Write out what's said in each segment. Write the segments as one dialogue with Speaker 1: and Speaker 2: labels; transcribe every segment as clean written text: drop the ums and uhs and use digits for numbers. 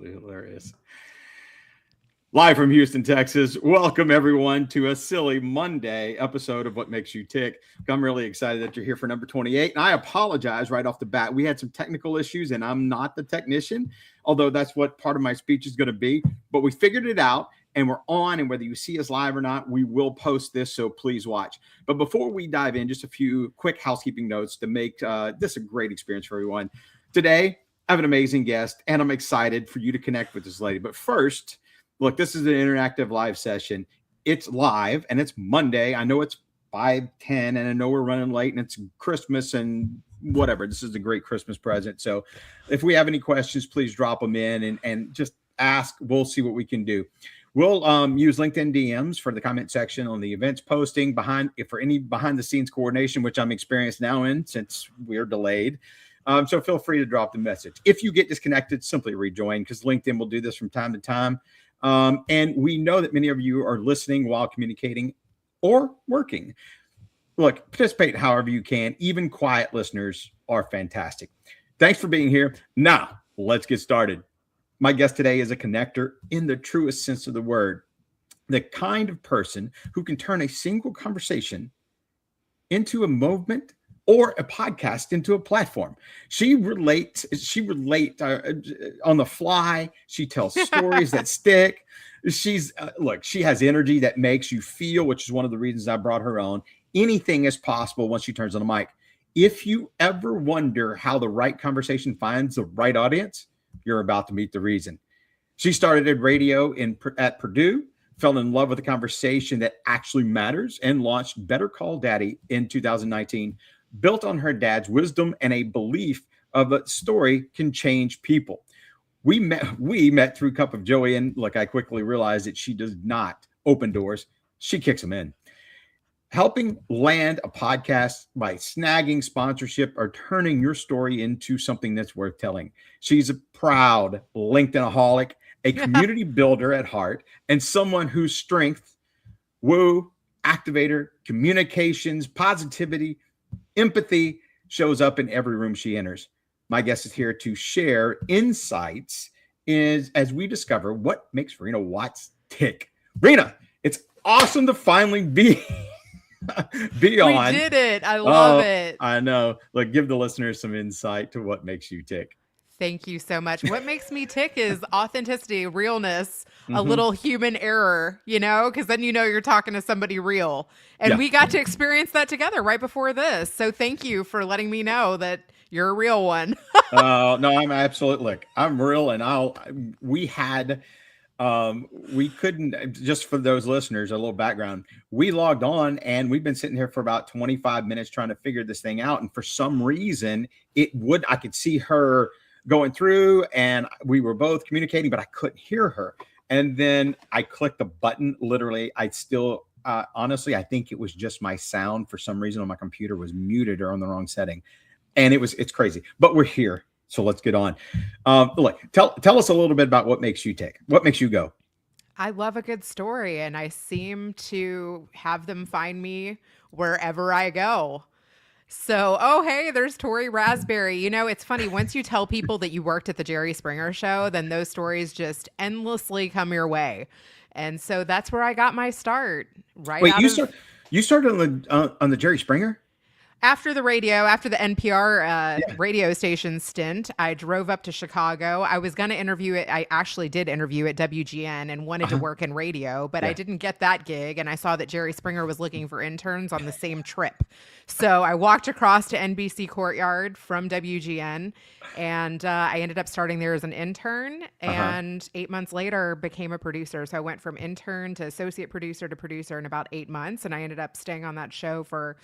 Speaker 1: absolutely hilarious. Live from Houston, Texas. Welcome, everyone, to a silly Monday episode of What Makes You Tick. I'm really excited that you're here for number 28. And I apologize right off the bat. We had some technical issues, and I'm not the technician, although that's what part of my speech is going to be. But we figured it out, and we're on. And whether you see us live or not, we will post this, so please watch. But before we dive in, just a few quick housekeeping notes to make this a great experience for everyone. Today, I have an amazing guest, and I'm excited for you to connect with this lady. But first, look, this is an interactive live session. It's live and it's Monday. I know it's 5:10 and I know we're running late and it's Christmas and whatever. This is a great Christmas present. So if we have any questions, please drop them in and just ask. We'll see what we can do. We'll use LinkedIn DMs for the comment section on the events posting for any behind the scenes coordination, which I'm experienced now in since we're delayed. So feel free to drop the message. If you get disconnected, simply rejoin because LinkedIn will do this from time to time. And we know that many of you are listening while communicating or working. Look, participate however you can. Even quiet listeners are fantastic. Thanks for being here. Now, let's get started. My guest today is a connector in the truest sense of the word, the kind of person who can turn a single conversation into a movement or a podcast into a platform. She relates on the fly. She tells stories that stick. She has energy that makes you feel, which is one of the reasons I brought her on. Anything is possible once she turns on the mic. If you ever wonder how the right conversation finds the right audience, you're about to meet the reason. She started at radio at Purdue, fell in love with a conversation that actually matters, and launched Better Call Daddy in 2019. Built on her dad's wisdom and a belief of a story can change people. We met through Cup of Joey, and look, I quickly realized that she does not open doors. She kicks them in. Helping land a podcast by snagging sponsorship or turning your story into something that's worth telling. She's a proud LinkedIn-aholic, a community builder at heart, and someone whose strength, activator, communications, positivity, empathy shows up in every room she enters. My guest is here to share insights as we discover what makes Reena Watts tick. Reena, it's awesome to finally be on.
Speaker 2: We did it. I love it.
Speaker 1: I know. Look, give the listeners some insight to what makes you tick.
Speaker 2: Thank you so much. What makes me tick is authenticity, realness, a little human error, because then you're talking to somebody real. And we got to experience that together right before this. So thank you for letting me know that you're a real one.
Speaker 1: No, I'm absolutely, I'm real. And we couldn't, just for those listeners, a little background, we logged on and we've been sitting here for about 25 minutes trying to figure this thing out. And for some reason I could see her going through and we were both communicating, but I couldn't hear her. And then I clicked the button. Literally, I still, honestly, I think it was just my sound for some reason on my computer was muted or on the wrong setting. And it's crazy, but we're here. So let's get on. Look, tell us a little bit about what makes you tick. What makes you go?
Speaker 2: I love a good story and I seem to have them find me wherever I go. So, hey, there's Tori Raspberry. It's funny. Once you tell people that you worked at the Jerry Springer show, then those stories just endlessly come your way. And so that's where I got my start.
Speaker 1: You started on the Jerry Springer?
Speaker 2: After the NPR radio station stint, I drove up to Chicago. I was going to interview it. I actually did interview at WGN and wanted to work in radio, but I didn't get that gig. And I saw that Jerry Springer was looking for interns on the same trip. So I walked across to NBC Courtyard from WGN and I ended up starting there as an intern and 8 months later became a producer. So I went from intern to associate producer to producer in about 8 months. And I ended up staying on that show for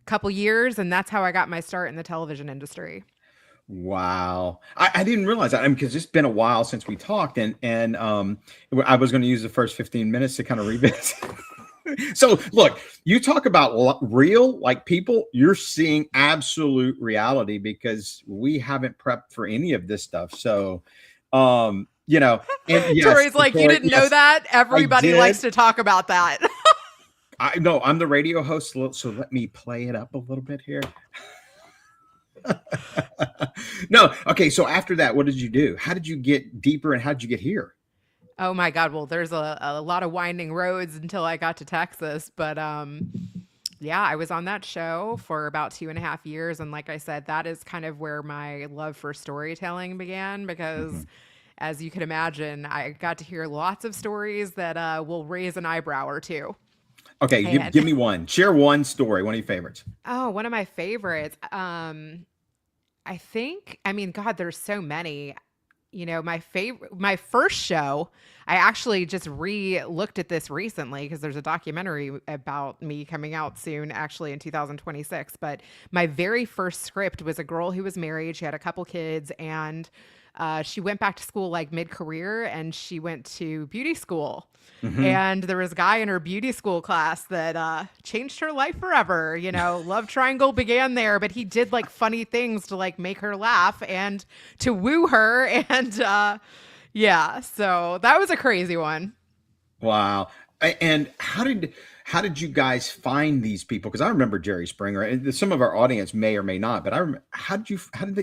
Speaker 2: couple years, and that's how I got my start in the television industry.
Speaker 1: Wow. I didn't realize that because it's been a while since we talked and I was going to use the first 15 minutes to kind of revisit. So look, you talk about real, like people, you're seeing absolute reality because we haven't prepped for any of this stuff. So, and yes,
Speaker 2: Tori's like, you didn't know that? Everybody likes to talk about that.
Speaker 1: I know I'm the radio host, so let me play it up a little bit here. No. Okay. So after that, what did you do? How did you get deeper and how did you get here?
Speaker 2: Oh my God. Well, there's a lot of winding roads until I got to Texas. But yeah, I was on that show for about 2.5 years. And like I said, that is kind of where my love for storytelling began because as you can imagine, I got to hear lots of stories that will raise an eyebrow or two.
Speaker 1: Okay.
Speaker 2: And
Speaker 1: Give me one. Share one story, one of your favorites.
Speaker 2: oh, one of my favorites. I think, I mean, God, there's so many. My first show, I actually just looked at this recently because there's a documentary about me coming out soon, actually in 2026. But my very first script was a girl who was married. She had a couple kids and she went back to school like mid-career and she went to beauty school. And there was a guy in her beauty school class that changed her life forever. Love triangle began there, but he did like funny things to like make her laugh and to woo her. And yeah, so that was a crazy one.
Speaker 1: Wow. And how did you guys find these people? Because I remember Jerry Springer, and some of our audience may or may not, but I remember how did you find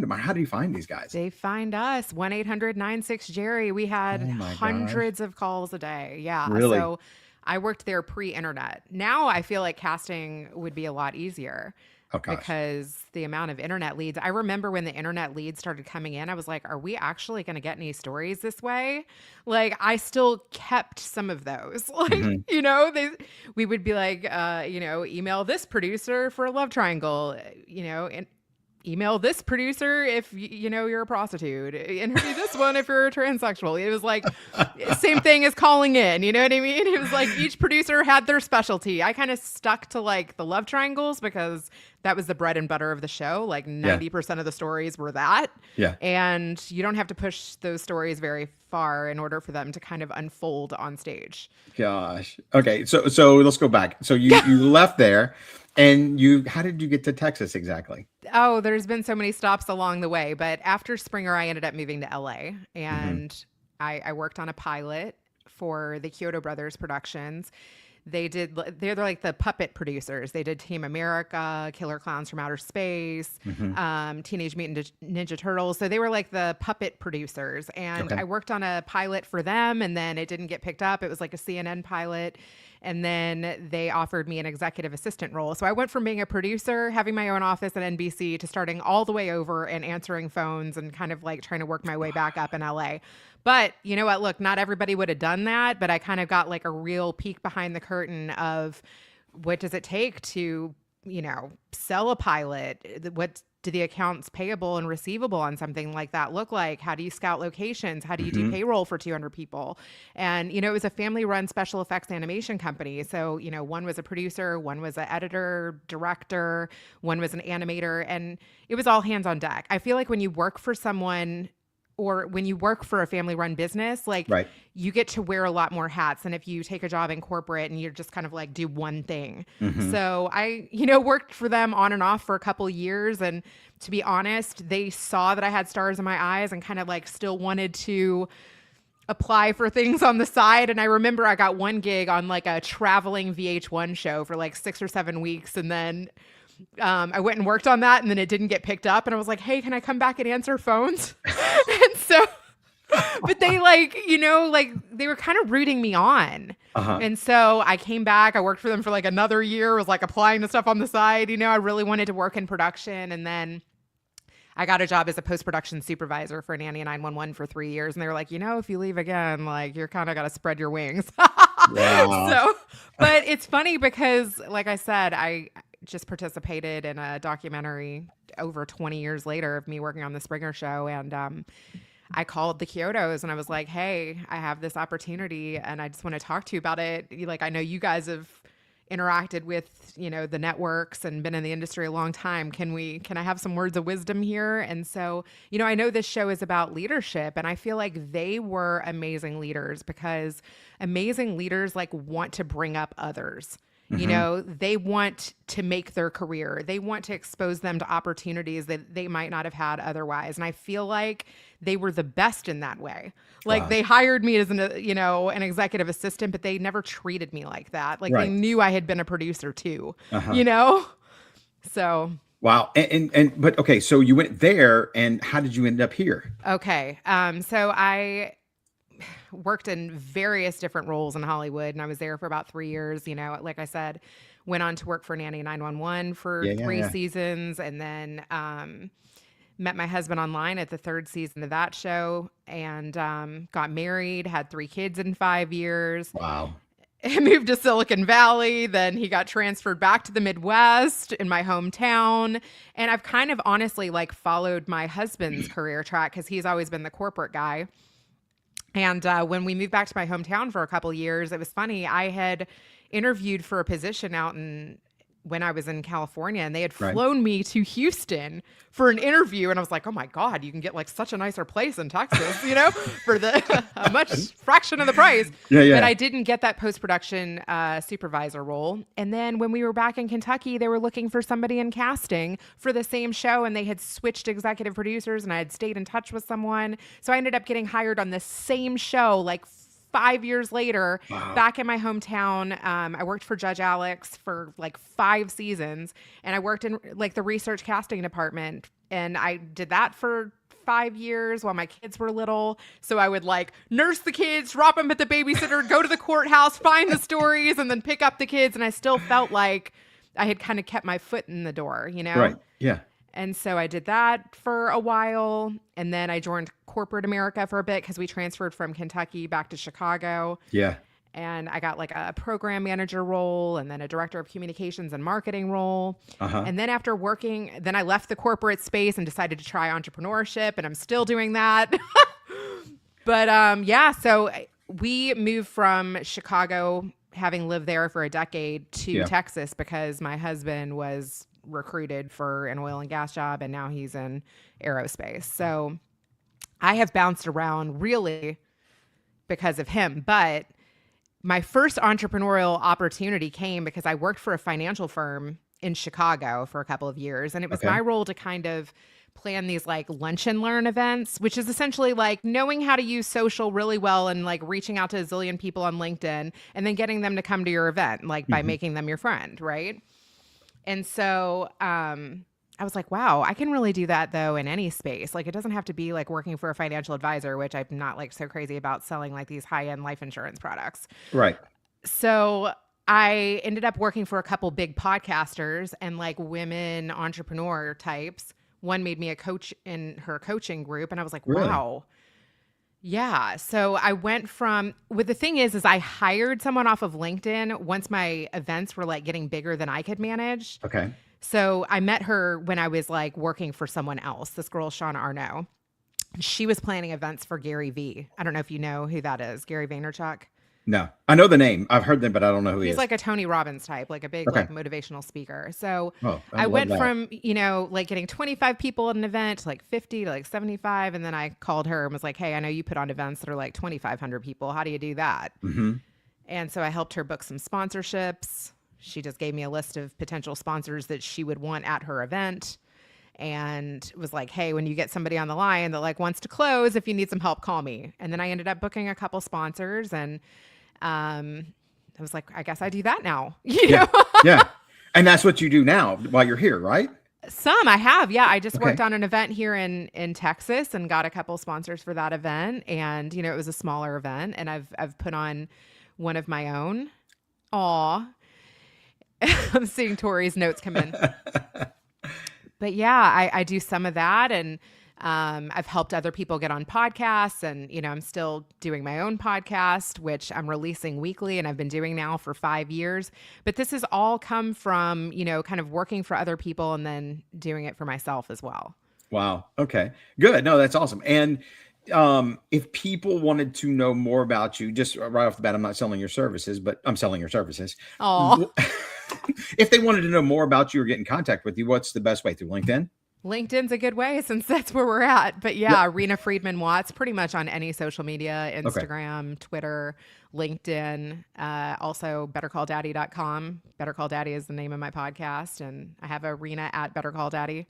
Speaker 1: them? Or how do you find these guys?
Speaker 2: They find us 1-800-96-Jerry. We had
Speaker 1: Oh my
Speaker 2: hundreds of calls a day. Yeah.
Speaker 1: Really?
Speaker 2: So I worked there pre-internet. Now I feel like casting would be a lot easier.
Speaker 1: Oh gosh.
Speaker 2: Because the amount of internet leads. I remember when the internet leads started coming in, I was like, are we actually going to get any stories this way? Like, I still kept some of those. Like, we would be like, email this producer for a love triangle, and email this producer if you're a prostitute, interview this one if you're a transsexual. It was like same thing as calling in, you know what I mean? It was like each producer had their specialty. I kind of stuck to like the love triangles because that was the bread and butter of the show. Like 90% of the stories were that.
Speaker 1: Yeah.
Speaker 2: And you don't have to push those stories very far in order for them to kind of unfold on stage.
Speaker 1: Gosh. Okay. So let's go back. So you left there and how did you get to Texas exactly?
Speaker 2: Oh, there's been so many stops along the way, but after Springer, I ended up moving to LA and I worked on a pilot for the Kyoto Brothers Productions. They're like the puppet producers. They did Team America, Killer Clowns from Outer Space, Teenage Mutant Ninja Turtles. So they were like the puppet producers. And I worked on a pilot for them and then it didn't get picked up. It was like a CNN pilot. And then they offered me an executive assistant role. So I went from being a producer, having my own office at NBC, to starting all the way over and answering phones and kind of like trying to work my way back up in LA. But you know what? Look, not everybody would have done that, but I kind of got like a real peek behind the curtain of what does it take to, sell a pilot? What do the accounts payable and receivable on something like that look like? How do you scout locations? How do you do payroll for 200 people? And, it was a family-run special effects animation company. So, one was a producer, one was an editor, director, one was an animator, and it was all hands on deck. I feel like when you work for someone or when you work for a family-run business, like you get to wear a lot more hats than if you take a job in corporate and you're just kind of like do one thing. So I, worked for them on and off for a couple years. And to be honest, they saw that I had stars in my eyes and kind of like still wanted to apply for things on the side. And I remember I got one gig on like a traveling VH1 show for like 6 or 7 weeks. And then I went and worked on that and then it didn't get picked up. And I was like, hey, can I come back and answer phones? And so, but they they were kind of rooting me on. And so I came back, I worked for them for like another year, was like applying to stuff on the side. I really wanted to work in production. And then I got a job as a post-production supervisor for Nanny 911 for 3 years. And they were like, if you leave again, like you're kind of got to spread your wings.
Speaker 1: Wow.
Speaker 2: So, but it's funny because like I said, I just participated in a documentary over 20 years later of me working on the Springer Show. And I called the Kyotos and I was like, hey, I have this opportunity and I just want to talk to you about it. Like, I know you guys have interacted with, the networks and been in the industry a long time. Can I have some words of wisdom here? And so, I know this show is about leadership and I feel like they were amazing leaders because amazing leaders like want to bring up others. They want to make their career. They want to expose them to opportunities that they might not have had otherwise. And I feel like they were the best in that way. Like they hired me as an executive assistant, but they never treated me like that. Like they knew I had been a producer too, So
Speaker 1: Wow. But okay, so you went there, and how did you end up here?
Speaker 2: Okay. So I worked in various different roles in Hollywood, and I was there for about 3 years. Like I said, went on to work for Nanny 911 for
Speaker 1: Yeah, yeah,
Speaker 2: three
Speaker 1: yeah.
Speaker 2: seasons, and then met my husband online at the third season of that show, and got married, had 3 kids in 5 years.
Speaker 1: Wow.
Speaker 2: He moved to Silicon Valley. Then he got transferred back to the Midwest in my hometown. And I've kind of honestly like followed my husband's career track because he's always been the corporate guy. And when we moved back to my hometown for a couple years, it was funny. I had interviewed for a position out when I was in California, and they had
Speaker 1: Right.
Speaker 2: flown me to Houston for an interview. And I was like, oh my God, you can get like such a nicer place in Texas, for the a much fraction of the price.
Speaker 1: Yeah, yeah.
Speaker 2: But I didn't get that post-production supervisor role. And then when we were back in Kentucky, they were looking for somebody in casting for the same show, and they had switched executive producers, and I had stayed in touch with someone. So I ended up getting hired on the same show like 5 years later,
Speaker 1: Wow.
Speaker 2: back in my hometown. I worked for Judge Alex for like 5 seasons, and I worked in like the research casting department, and I did that for 5 years while my kids were little. So I would like nurse the kids, drop them at the babysitter, go to the courthouse, find the stories, and then pick up the kids. And I still felt like I had kind of kept my foot in the door,
Speaker 1: Right. Yeah.
Speaker 2: And so I did that for a while. And then I joined corporate America for a bit because we transferred from Kentucky back to Chicago.
Speaker 1: Yeah.
Speaker 2: And I got like a program manager role, and then a director of communications and marketing role.
Speaker 1: Uh-huh.
Speaker 2: And then after working, then I left the corporate space and decided to try entrepreneurship, and I'm still doing that. But yeah, so we moved from Chicago, having lived there for a decade, to Texas because my husband was recruited for an oil and gas job, and now he's in aerospace. So I have bounced around really because of him. But my first entrepreneurial opportunity came because I worked for a financial firm in Chicago for a couple of years. And it was my role to kind of plan these like lunch and learn events, which is essentially like knowing how to use social really well and like reaching out to a zillion people on LinkedIn and then getting them to come to your event, like by making them your friend. Right. And so I was like, wow, I can really do that though in any space. Like it doesn't have to be like working for a financial advisor, which I'm not like so crazy about selling like these high-end life insurance products.
Speaker 1: Right.
Speaker 2: So I ended up working for a couple big podcasters and like women entrepreneur types. One made me a coach in her coaching group, and I was like,
Speaker 1: Really?
Speaker 2: wow. Yeah. So I went the thing is I hired someone off of LinkedIn once my events were like getting bigger than I could manage.
Speaker 1: Okay.
Speaker 2: So I met her when I was like working for someone else, this girl, Shauna Arnaud. She was planning events for Gary Vee. I don't know if you know who that is, Gary Vaynerchuk.
Speaker 1: No, I know the name. I've heard them, but I don't know who he
Speaker 2: He's
Speaker 1: is.
Speaker 2: like a Tony Robbins type, like a big like motivational speaker. So
Speaker 1: I
Speaker 2: I went
Speaker 1: love that.
Speaker 2: from, like getting 25 people at an event to like 50 to like 75. And then I called her and was like, hey, I know you put on events that are like 2,500 people. How do you do that?
Speaker 1: Mm-hmm.
Speaker 2: And so I helped her book some sponsorships. She just gave me a list of potential sponsors that she would want at her event, and was like, hey, when you get somebody on the line that like wants to close, if you need some help, call me. And then I ended up booking a couple sponsors, and I was like, I guess I do that now.
Speaker 1: Yeah. Yeah. And that's what you do now while you're here, right?
Speaker 2: Some I have. Yeah. I just worked on an event here in Texas and got a couple sponsors for that event. And, it was a smaller event, and I've put on one of my own. Aw. I'm seeing Tori's notes come in. But yeah, I do some of that, and I've helped other people get on podcasts, and I'm still doing my own podcast, which I'm releasing weekly, and I've been doing now for 5 years. But this has all come from kind of working for other people and then doing it for myself as well.
Speaker 1: Wow. Okay. Good. No, that's awesome. And if people wanted to know more about you, just right off the bat, I'm not selling your services, but I'm selling your services.
Speaker 2: Oh.
Speaker 1: If they wanted to know more about you or get in contact with you, what's the best way? Through LinkedIn?
Speaker 2: LinkedIn's a good way since that's where we're at. But yeah, Reena Friedman Watts, pretty much on any social media, Instagram, Twitter, LinkedIn, also bettercalldaddy.com. Better Call Daddy is the name of my podcast. And I have a Reena at Better Call Daddy.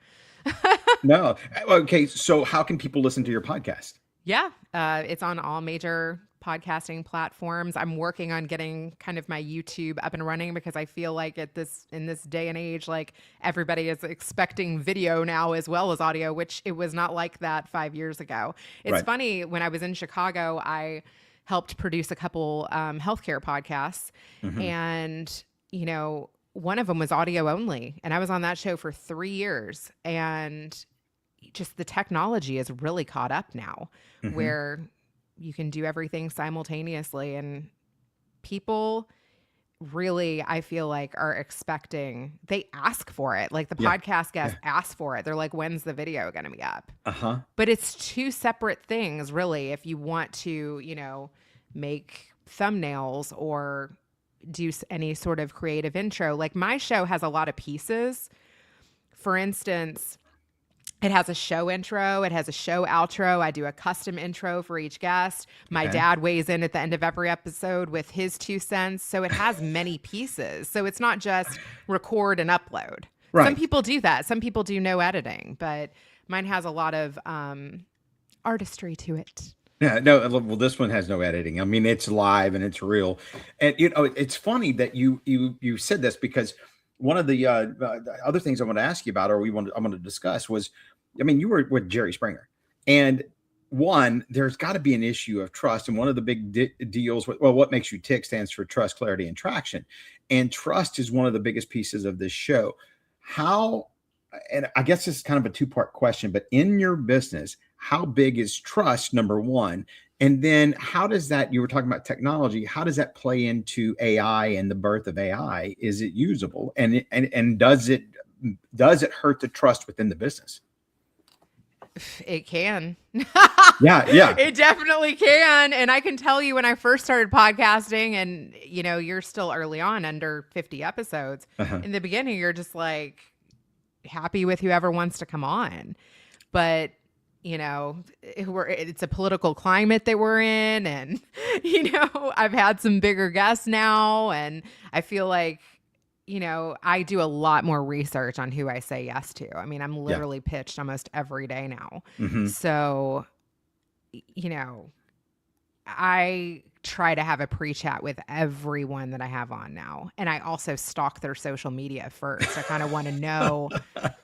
Speaker 1: No. Okay. So how can people listen to your podcast?
Speaker 2: Yeah. It's on all major podcasting platforms. I'm working on getting kind of my YouTube up and running because I feel like in this day and age, like everybody is expecting video now as well as audio, which it was not like that 5 years ago. It's
Speaker 1: Right.
Speaker 2: funny, when I was in Chicago, I helped produce a couple healthcare podcasts,
Speaker 1: Hmm.
Speaker 2: and one of them was audio only, and I was on that show for 3 years, and just the technology is really caught up now,
Speaker 1: Hmm.
Speaker 2: where you can do everything simultaneously, and people really, I feel like, are expecting, they ask for it. Like the
Speaker 1: Yeah.
Speaker 2: podcast
Speaker 1: Yeah.
Speaker 2: guests ask for it. They're like, when's the video going to be up?
Speaker 1: Uh-huh.
Speaker 2: But it's two separate things, really, if you want to, make thumbnails or do any sort of creative intro. Like my show has a lot of pieces. For instance, it has a show intro, it has a show outro. I do a custom intro for each guest. My
Speaker 1: Okay.
Speaker 2: dad weighs in at the end of every episode with his 2 cents. So it has many pieces. So it's not just record and upload. Some
Speaker 1: Right.
Speaker 2: people do that. Some people do no editing, but mine has a lot of artistry to it.
Speaker 1: Yeah, no, well, this one has no editing. I mean, it's live and it's real. And it's funny that you said this, because one of the other things I want to ask you about, or I want to discuss, was, I mean, you were with Jerry Springer, and one, there's got to be an issue of trust. And one of the big deals with, well, what makes you tick stands for trust, clarity, and traction. And trust is one of the biggest pieces of this show. How, and I guess this is kind of a two-part question, but in your business, how big is trust, number one? And then how does that, you were talking about technology, how does that play into AI and the birth of AI? Is it usable? And does it hurt the trust within the business?
Speaker 2: It can.
Speaker 1: Yeah.
Speaker 2: It definitely can. And I can tell you, when I first started podcasting, and you're still early on, under 50 episodes,
Speaker 1: Uh-huh.
Speaker 2: in the beginning, you're just like happy with whoever wants to come on. But it's a political climate that we're in, and I've had some bigger guests now, and I feel like I do a lot more research on who I say yes to. I mean, I'm literally pitched almost every day now.
Speaker 1: Mm-hmm.
Speaker 2: So I try to have a pre-chat with everyone that I have on now. And I also stalk their social media first. I kind of want to know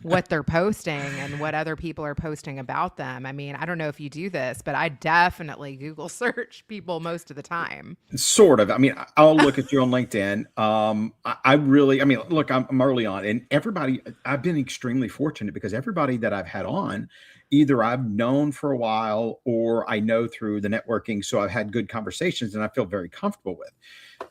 Speaker 2: what they're posting and what other people are posting about them. I mean, I don't know if you do this, but I definitely Google search people most of the time.
Speaker 1: Sort of. I mean, I'll look at you on LinkedIn. I really, I mean, look, I'm early on, and everybody, I've been extremely fortunate, because everybody that I've had on, either I've known for a while or I know through the networking. So I've had good conversations and I feel very comfortable with.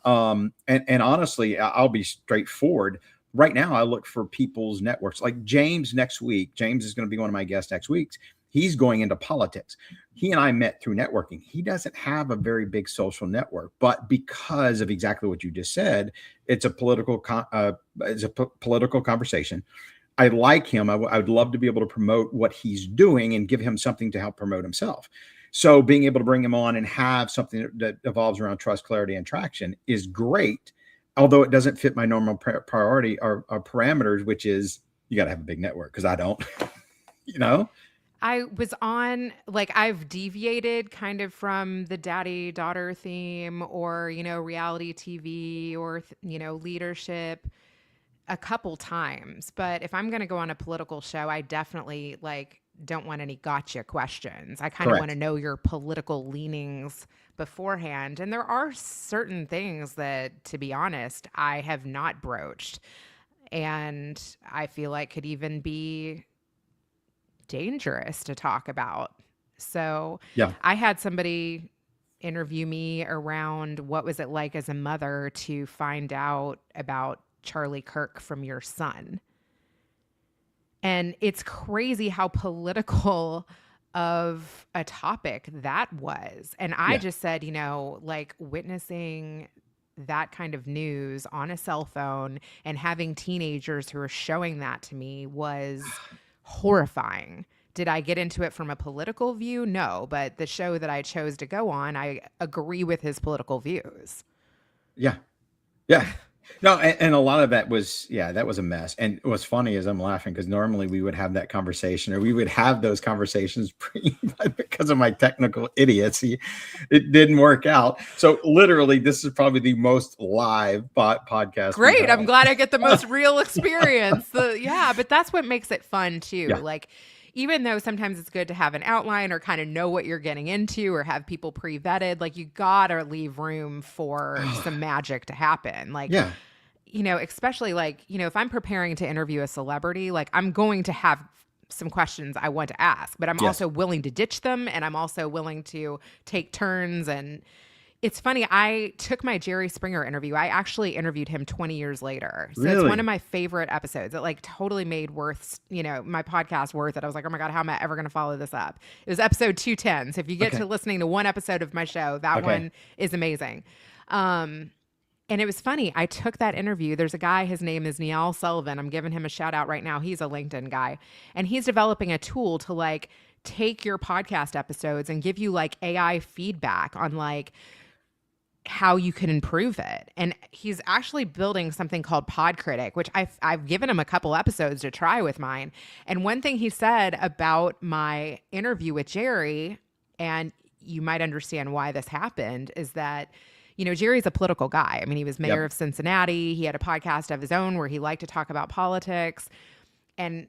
Speaker 1: And honestly, I'll be straightforward. Right now, I look for people's networks. Like James next week. James is going to be one of my guests next week. He's going into politics. He and I met through networking. He doesn't have a very big social network, but because of exactly what you just said, it's a political conversation. I like him. I would love to be able to promote what he's doing and give him something to help promote himself. So being able to bring him on and have something that evolves around trust, clarity, and traction is great. Although it doesn't fit my normal priority or parameters, which is you got to have a big network, because I don't,
Speaker 2: I was on, like, I've deviated kind of from the daddy daughter theme, or, reality TV, or, leadership a couple times. But if I'm going to go on a political show, I definitely don't want any gotcha questions. I kind of want to know your political leanings beforehand. And there are certain things that, to be honest, I have not broached, and I feel like could even be dangerous to talk about. So
Speaker 1: Yeah.
Speaker 2: I had somebody interview me around what was it like as a mother to find out about Charlie Kirk from your son. And it's crazy how political of a topic that was. And I just said, witnessing that kind of news on a cell phone and having teenagers who are showing that to me was horrifying. Did I get into it from a political view? No, but the show that I chose to go on, I agree with his political views.
Speaker 1: Yeah. No, and a lot of that was, that was a mess. And what's funny is I'm laughing because normally we would have that conversation, or we would have those conversations but because of my technical idiocy, it didn't work out. So literally, this is probably the most live podcast we've
Speaker 2: Great.
Speaker 1: had.
Speaker 2: I'm glad I get the most real experience. Yeah, but that's what makes it fun too.
Speaker 1: Yeah.
Speaker 2: Like, even though sometimes it's good to have an outline or kind of know what you're getting into or have people pre-vetted, like you gotta leave room for some magic to happen. Like,
Speaker 1: Yeah.
Speaker 2: Especially like, if I'm preparing to interview a celebrity, like I'm going to have some questions I want to ask, but I'm
Speaker 1: Yes.
Speaker 2: also willing to ditch them, and I'm also willing to take turns. And it's funny, I took my Jerry Springer interview. I actually interviewed him 20 years later. So it's
Speaker 1: Really?
Speaker 2: one of my favorite episodes. It like totally made my podcast worth it. I was like, oh my God, how am I ever going to follow this up? It was episode 210. So if you get to listening to one episode of my show, that one is amazing. And it was funny. I took that interview. There's a guy, his name is Neal Sullivan. I'm giving him a shout out right now. He's a LinkedIn guy, and he's developing a tool to like take your podcast episodes and give you like AI feedback on like how you can improve it. And he's actually building something called Pod Critic, which I've given him a couple episodes to try with mine. And one thing he said about my interview with Jerry, and you might understand why this happened, is that Jerry's a political guy. I mean, he was mayor of Cincinnati. He had a podcast of his own where he liked to talk about politics. And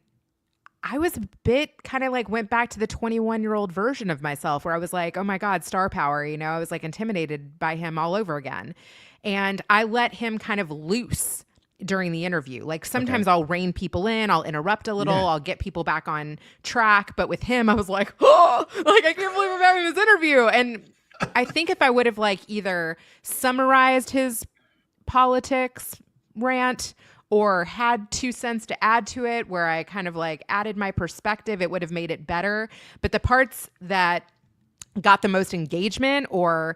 Speaker 2: I was a bit kind of like went back to the 21-year-old version of myself where I was like, oh my God, star power. I was like intimidated by him all over again. And I let him kind of loose during the interview. Like sometimes I'll rein people in, I'll interrupt a little, I'll get people back on track. But with him, I was like, oh, like I can't believe I'm having this interview. And I think if I would have like either summarized his politics rant or had 2 cents to add to it where I kind of like added my perspective, it would have made it better. But the parts that got the most engagement or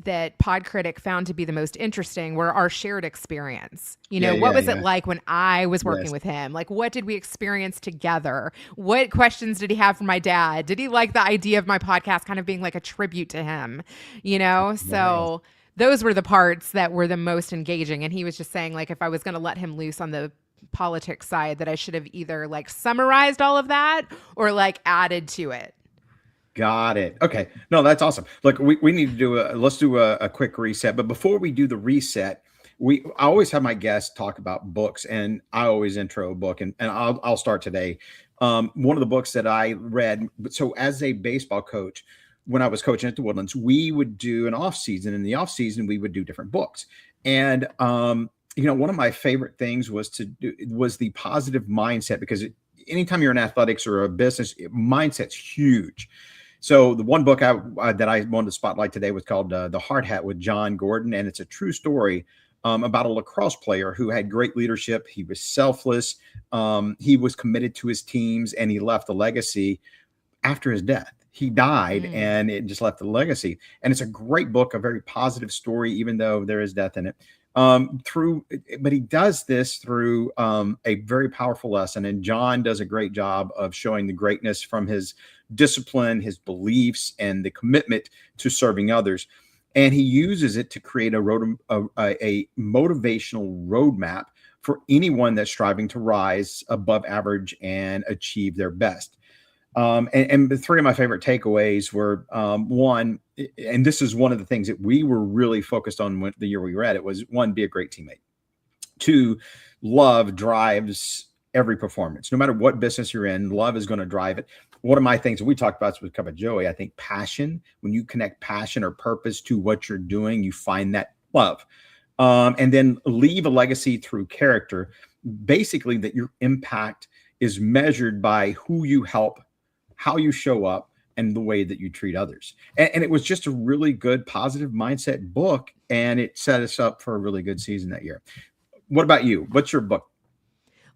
Speaker 2: that Pod Critic found to be the most interesting were our shared experience. What was it like when I was working with him? Like, what did we experience together? What questions did he have for my dad? Did he like the idea of my podcast kind of being like a tribute to him? So those were the parts that were the most engaging. And he was just saying, like, if I was going to let him loose on the politics side, that I should have either like summarized all of that or like added to it.
Speaker 1: Got it. Okay. No, that's awesome. Look, we need to do let's do a quick reset. But before we do the reset, I always have my guests talk about books, and I always intro a book, and I'll start today. One of the books that I read. So as a baseball coach, when I was coaching at the Woodlands, we would do an off season. In the off season, we would do different books. And, one of my favorite things was the positive mindset, because anytime you're in athletics or a business, mindset's huge. So the one book that I wanted to spotlight today was called The Hard Hat with John Gordon. And it's a true story about a lacrosse player who had great leadership. He was selfless. He was committed to his teams, and he left a legacy after his death. He died and it just left a legacy. And it's a great book, a very positive story, even though there is death in it. But he does this through a very powerful lesson. And John does a great job of showing the greatness from his discipline, his beliefs, and the commitment to serving others. And he uses it to create a motivational roadmap for anyone that's striving to rise above average and achieve their best. And the 3 of my favorite takeaways were, one, and this is one of the things that we were really focused on the year we read it, was 1, be a great teammate. 2, love drives every performance. No matter what business you're in, love is going to drive it. One of my things that we talked about with Cup of Joey, I think passion, when you connect passion or purpose to what you're doing, you find that love. And then leave a legacy through character, basically that your impact is measured by who you help, how you show up, and the way that you treat others. And it was just a really good positive mindset book, and it set us up for a really good season that year. What about you? What's your book?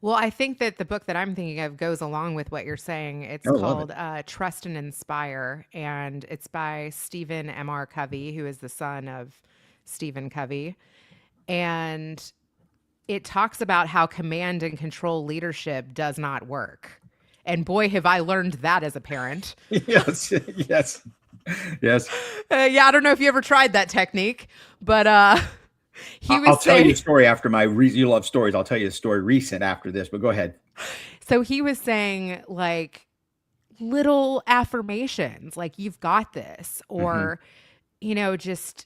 Speaker 2: Well, I think that the book that I'm thinking of goes along with what you're saying. It's called Trust and Inspire, and it's by Stephen M.R. Covey, who is the son of Stephen Covey. And it talks about how command and control leadership does not work. And boy, have I learned that as a parent.
Speaker 1: Yes.
Speaker 2: Yeah, I don't know if you ever tried that technique, but He
Speaker 1: I'll
Speaker 2: was
Speaker 1: tell you a
Speaker 2: saying,
Speaker 1: story after you love stories. I'll tell you a story recent after this, but go ahead.
Speaker 2: so he was saying like little affirmations, like you've got this,
Speaker 1: Hmm.
Speaker 2: or, just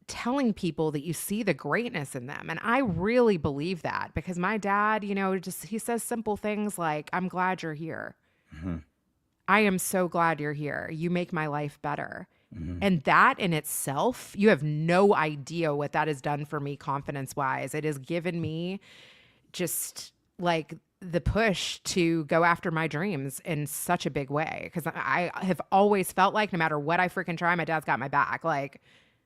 Speaker 2: telling people that you see the greatness in them. And I really believe that because my dad, just he says simple things like, I'm glad you're here.
Speaker 1: Hmm.
Speaker 2: I am so glad you're here. You make my life better.
Speaker 1: Hmm.
Speaker 2: And that in itself, you have no idea what that has done for me confidence wise. It has given me just like the push to go after my dreams in such a big way. Because I have always felt like no matter what I freaking try, my dad's got my back, like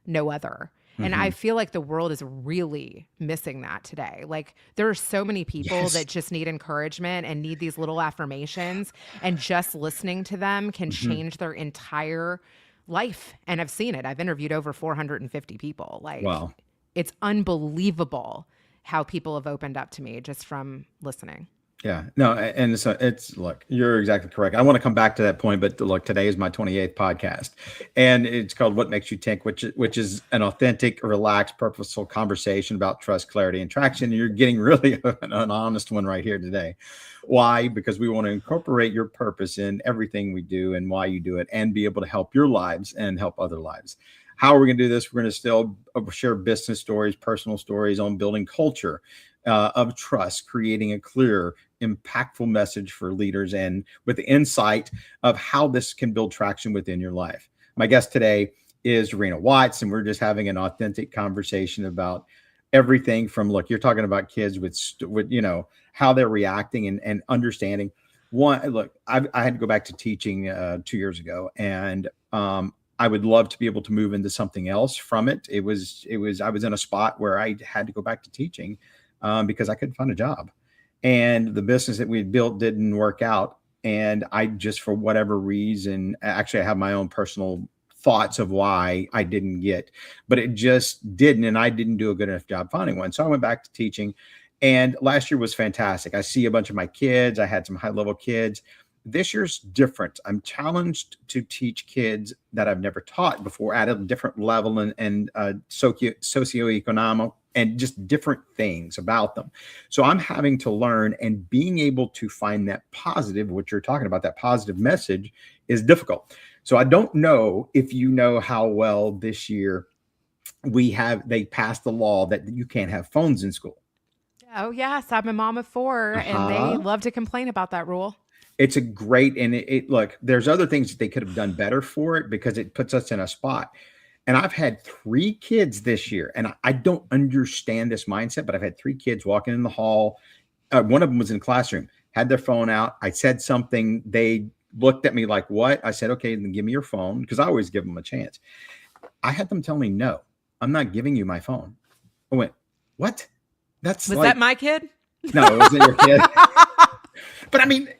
Speaker 2: no other. And I
Speaker 1: Hmm.
Speaker 2: feel like the world is really missing that today. Like there are so many people
Speaker 1: Yes.
Speaker 2: that just need encouragement and need these little affirmations, and just listening to them can
Speaker 1: Hmm.
Speaker 2: change their entire life. And I've seen it. I've interviewed over 450 people. Like
Speaker 1: Wow.
Speaker 2: it's unbelievable how people have opened up to me just from listening.
Speaker 1: Yeah, no, and it's look, you're exactly correct. I want to come back to that point, but look, today is my 28th podcast, and it's called "What Makes You Tick," which is an authentic, relaxed, purposeful conversation about trust, clarity, and traction. And you're getting really an honest one right here today. Why? Because we want to incorporate your purpose in everything we do and why you do it, and be able to help your lives and help other lives. How are we going to do this? We're going to still share business stories, personal stories on building culture of trust, creating a clear, impactful message for leaders, and with the insight of how this can build traction within your life. My guest today is Reena Watts, and we're just having an authentic conversation about everything from, look, you're talking about kids with how they're reacting and understanding. One, look, I had to go back to teaching 2 years ago, and I would love to be able to move into something else from it. I was in a spot where I had to go back to teaching because I couldn't find a job, and the business that we had built didn't work out. And I just, for whatever reason, actually, I have my own personal thoughts of why I didn't get, but it just didn't. And I didn't do a good enough job finding one. So I went back to teaching. And last year was fantastic. I see a bunch of my kids. I had some high level kids. This year's different. I'm challenged to teach kids that I've never taught before at a different level and socioeconomic and just different things about them. So I'm having to learn, and being able to find that positive, what you're talking about, that positive message is difficult. So I don't know if you know how well this year they passed the law that you can't have phones in school.
Speaker 2: Oh, yes. I'm a mom of four, and they
Speaker 1: Uh-huh.
Speaker 2: love to complain about that rule.
Speaker 1: It's a great, and look, there's other things that they could have done better for it because it puts us in a spot. And I've had 3 kids this year, and I don't understand this mindset, but I've had 3 kids walking in the hall. One of them was in the classroom, had their phone out. I said something. They looked at me like, what? I said, okay, then give me your phone, because I always give them a chance. I had them tell me, no, I'm not giving you my phone. I went, what? That's
Speaker 2: Was
Speaker 1: like,
Speaker 2: that my kid?
Speaker 1: no, it wasn't your kid. But I mean,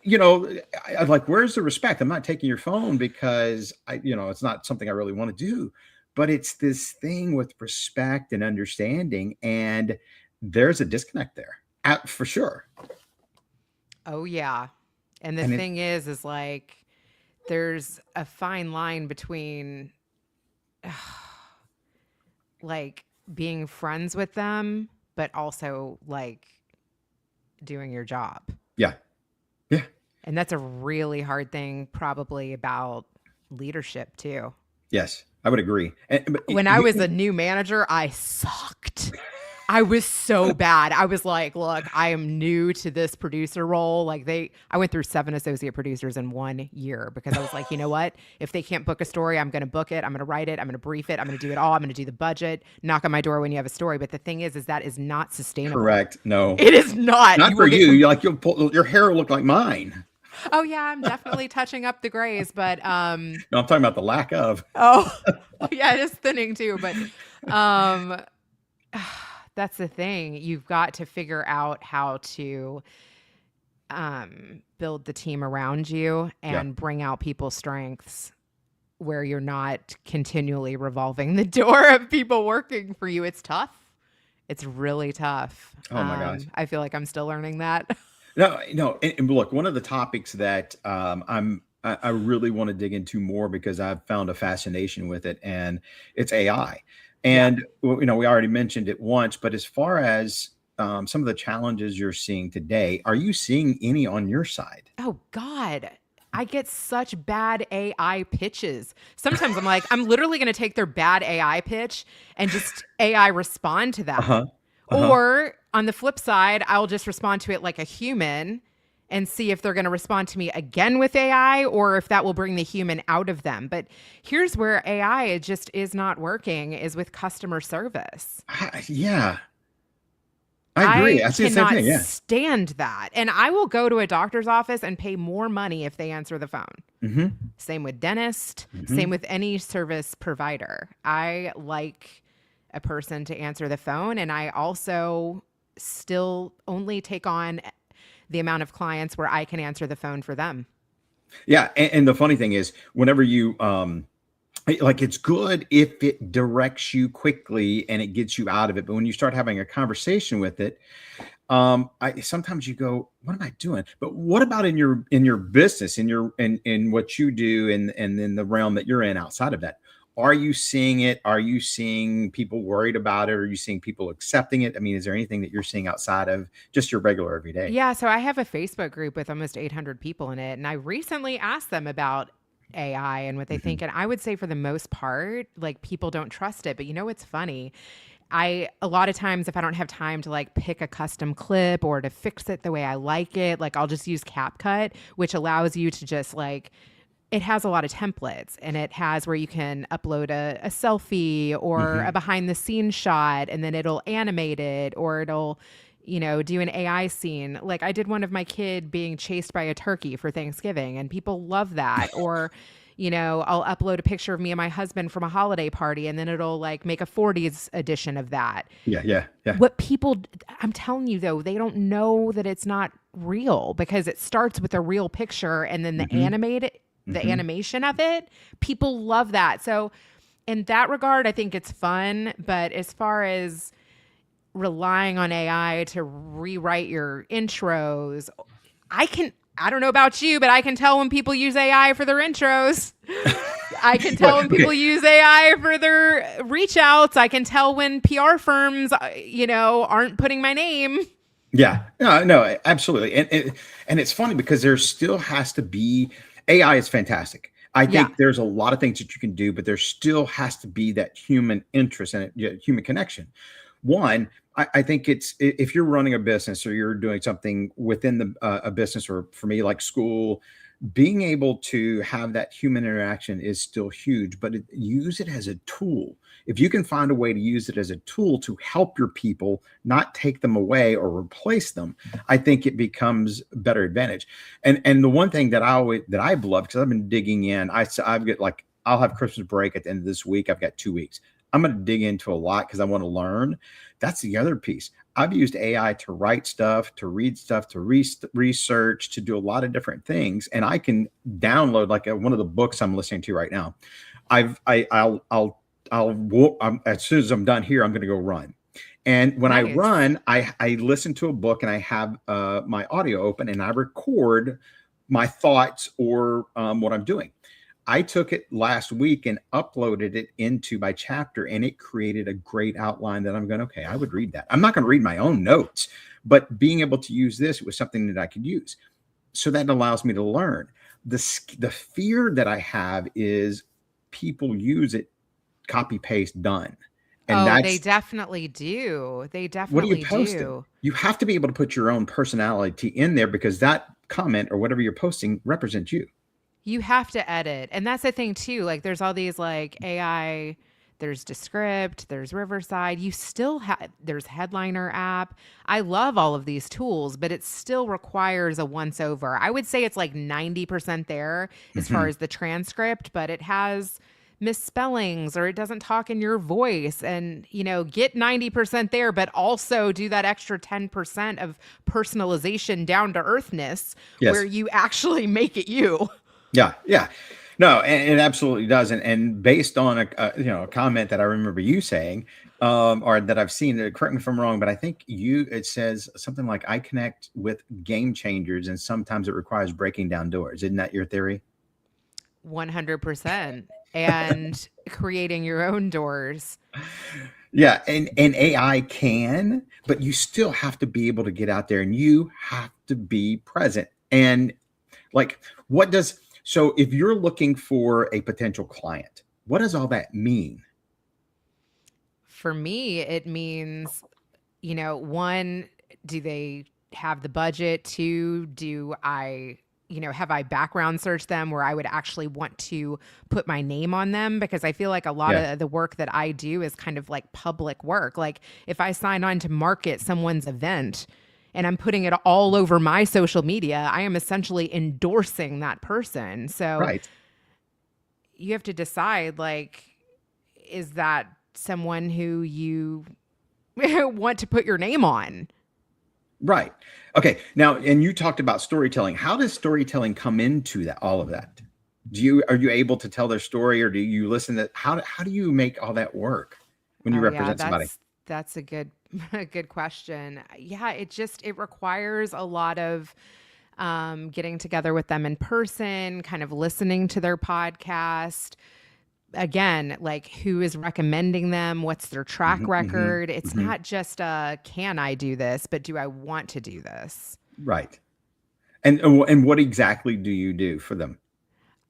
Speaker 1: I'm like, where's the respect? I'm not taking your phone because it's not something I really want to do. But it's this thing with respect and understanding, and there's a disconnect there, for sure.
Speaker 2: Oh, yeah. And the
Speaker 1: And it,
Speaker 2: thing is like, there's a fine line between like being friends with them, but also like doing your job.
Speaker 1: yeah, yeah,
Speaker 2: And that's a really hard thing, probably about leadership too.
Speaker 1: yes, I would agree. But
Speaker 2: When I was a new manager, I sucked. I was so bad. I was like, look, I am new to this producer role. Like I went through 7 associate producers in 1 year because I was like, you know what? If they can't book a story, I'm going to book it. I'm going to write it. I'm going to brief it. I'm going to do it all. I'm going to do the budget, knock on my door when you have a story. But the thing is that is not sustainable.
Speaker 1: correct. No,
Speaker 2: It is not.
Speaker 1: not for you. You'll pull, your hair will look like mine.
Speaker 2: Oh yeah, I'm definitely touching up the grays, but
Speaker 1: No, I'm talking about the lack of.
Speaker 2: oh yeah, it is thinning too, but um that's the thing. You've got to figure out how to build the team around you
Speaker 1: Yeah.
Speaker 2: and bring out people's strengths where you're not continually revolving the door of people working for you. It's tough. It's really tough.
Speaker 1: Oh my gosh.
Speaker 2: I feel like I'm still learning that.
Speaker 1: No. And look, one of the topics that I really want to dig into more because I've found a fascination with it, and it's AI. And, we already mentioned it once, but as far as some of the challenges you're seeing today, are you seeing any on your side?
Speaker 2: Oh God. I get such bad AI pitches. Sometimes I'm like, I'm literally going to take their bad AI pitch and just AI respond to that.
Speaker 1: Uh-huh. Uh-huh.
Speaker 2: Or on the flip side, I'll just respond to it like a human and see if they're going to respond to me again with AI or if that will bring the human out of them. But here's where AI just is not working is with customer service.
Speaker 1: Yeah, I agree.
Speaker 2: I
Speaker 1: I see the same
Speaker 2: cannot
Speaker 1: thing. Yeah.
Speaker 2: stand that. And I will go to a doctor's office and pay more money if they answer the phone.
Speaker 1: Mm-hmm.
Speaker 2: Same with dentist,
Speaker 1: Mm-hmm.
Speaker 2: same with any service provider. I like a person to answer the phone, and I also still only take on the amount of clients where I can answer the phone for them.
Speaker 1: Yeah. And the funny thing is, whenever you like, it's good if it directs you quickly and it gets you out of it. But when you start having a conversation with it, I sometimes you go, what am I doing? But what about in your business, in what you do, and in the realm that you're in outside of that? Are you seeing it? Are you seeing people worried about it? Are you seeing people accepting it? I mean, is there anything that you're seeing outside of just your regular everyday?
Speaker 2: Yeah, so I have a Facebook group with almost 800 people in it, and I recently asked them about AI and what they
Speaker 1: Mhm.
Speaker 2: think. And I would say for the most part, like people don't trust it. But you know what's funny? I a lot of times if I don't have time to like pick a custom clip or to fix it the way I like it, like I'll just use CapCut, which allows you to just like it has a lot of templates and it has where you can upload a selfie or a
Speaker 1: Mhm.
Speaker 2: behind the scenes shot and then it'll animate it or it'll do an AI scene. Like I did one of my kid being chased by a turkey for Thanksgiving and people love that. Or, I'll upload a picture of me and my husband from a holiday party and then it'll like make a 40s edition of that.
Speaker 1: Yeah. Yeah. Yeah.
Speaker 2: What people, I'm telling you though, they don't know that it's not real because it starts with a real picture and then
Speaker 1: Mhm.
Speaker 2: the
Speaker 1: Mhm.
Speaker 2: animation of it, people love that. So in that regard, I think it's fun. But as far as relying on AI to rewrite your intros, I don't know about you, but I can tell when people use AI for their intros. I can tell when
Speaker 1: Okay.
Speaker 2: people use AI for their reach outs. I can tell when PR firms, aren't putting my name.
Speaker 1: Yeah, no, no, absolutely. And it's funny because there still has to be AI is fantastic. I
Speaker 2: Yeah.
Speaker 1: think there's a lot of things that you can do, but there still has to be that human interest and human connection. One, I think if you're running a business or you're doing something within a business, or for me, like school, being able to have that human interaction is still huge, but use it as a tool. If you can find a way to use it as a tool to help your people, not take them away or replace them, I think it becomes a better advantage. And the one thing that I've loved, because I've been digging in, I've got like, I'll have Christmas break at the end of this week. I've got 2 weeks. I'm going to dig into a lot because I want to learn. That's the other piece. I've used AI to write stuff, to read stuff, to research, to do a lot of different things, and I can download like one of the books I'm listening to right now. As soon as I'm done here, I'm going to go run. And when I
Speaker 2: Nice.
Speaker 1: run, I listen to a book and I have my audio open and I record my thoughts or what I'm doing. I took it last week and uploaded it into my chapter, and it created a great outline that I'm going, okay, I would read that. I'm not going to read my own notes, but being able to use this was something that I could use. So that allows me to learn. The fear that I have is people use it, copy, paste, done. And
Speaker 2: Oh, they
Speaker 1: that's,
Speaker 2: definitely do. They
Speaker 1: what are you
Speaker 2: definitely
Speaker 1: posting?
Speaker 2: do.
Speaker 1: You have to be able to put your own personality in there because that comment or whatever you're posting represents you.
Speaker 2: You have to edit. And that's the thing too. Like there's all these like AI, there's Descript, there's Riverside. You still have there's Headliner app. I love all of these tools, but it still requires a once over. I would say it's like 90% there as far
Speaker 1: Mhm.
Speaker 2: as the transcript, but it has misspellings or it doesn't talk in your voice and get 90% there but also do that extra 10% of personalization down to earthness where
Speaker 1: Yes.
Speaker 2: you actually make it you.
Speaker 1: Yeah, yeah. No, and it absolutely does. And based on a comment that I remember you saying, or that I've seen, correct me if I'm wrong, but I think it says something like, I connect with game changers and sometimes it requires breaking down doors. Isn't that your theory?
Speaker 2: 100%. And creating your own doors.
Speaker 1: Yeah, and AI can, but you still have to be able to get out there and you have to be present. And like, what does so if you're looking for a potential client, what does all that mean?
Speaker 2: For me, it means, one, do they have the budget? Two, do I, have I background searched them where I would actually want to put my name on them? Because I feel like a lot
Speaker 1: Yeah,
Speaker 2: of the work that I do is kind of like public work. Like if I sign on to market someone's event and I'm putting it all over my social media, I am essentially endorsing that person. So
Speaker 1: right,
Speaker 2: you have to decide, like, is that someone who you want to put your name on?
Speaker 1: right. Okay, now, and you talked about storytelling. How does storytelling come into that? All of that? Are you able to tell their story, or do you listen to how do you make all that work when you
Speaker 2: Oh yeah,
Speaker 1: represent somebody?
Speaker 2: that's a good a good question. Yeah, it requires a lot of getting together with them in person, kind of listening to their podcast. Again, like who is recommending them, what's their track
Speaker 1: Hmm, hmm,
Speaker 2: record. It's
Speaker 1: hmm.
Speaker 2: not just can I do this, but do I want to do this?
Speaker 1: Right. And what exactly do you do for them?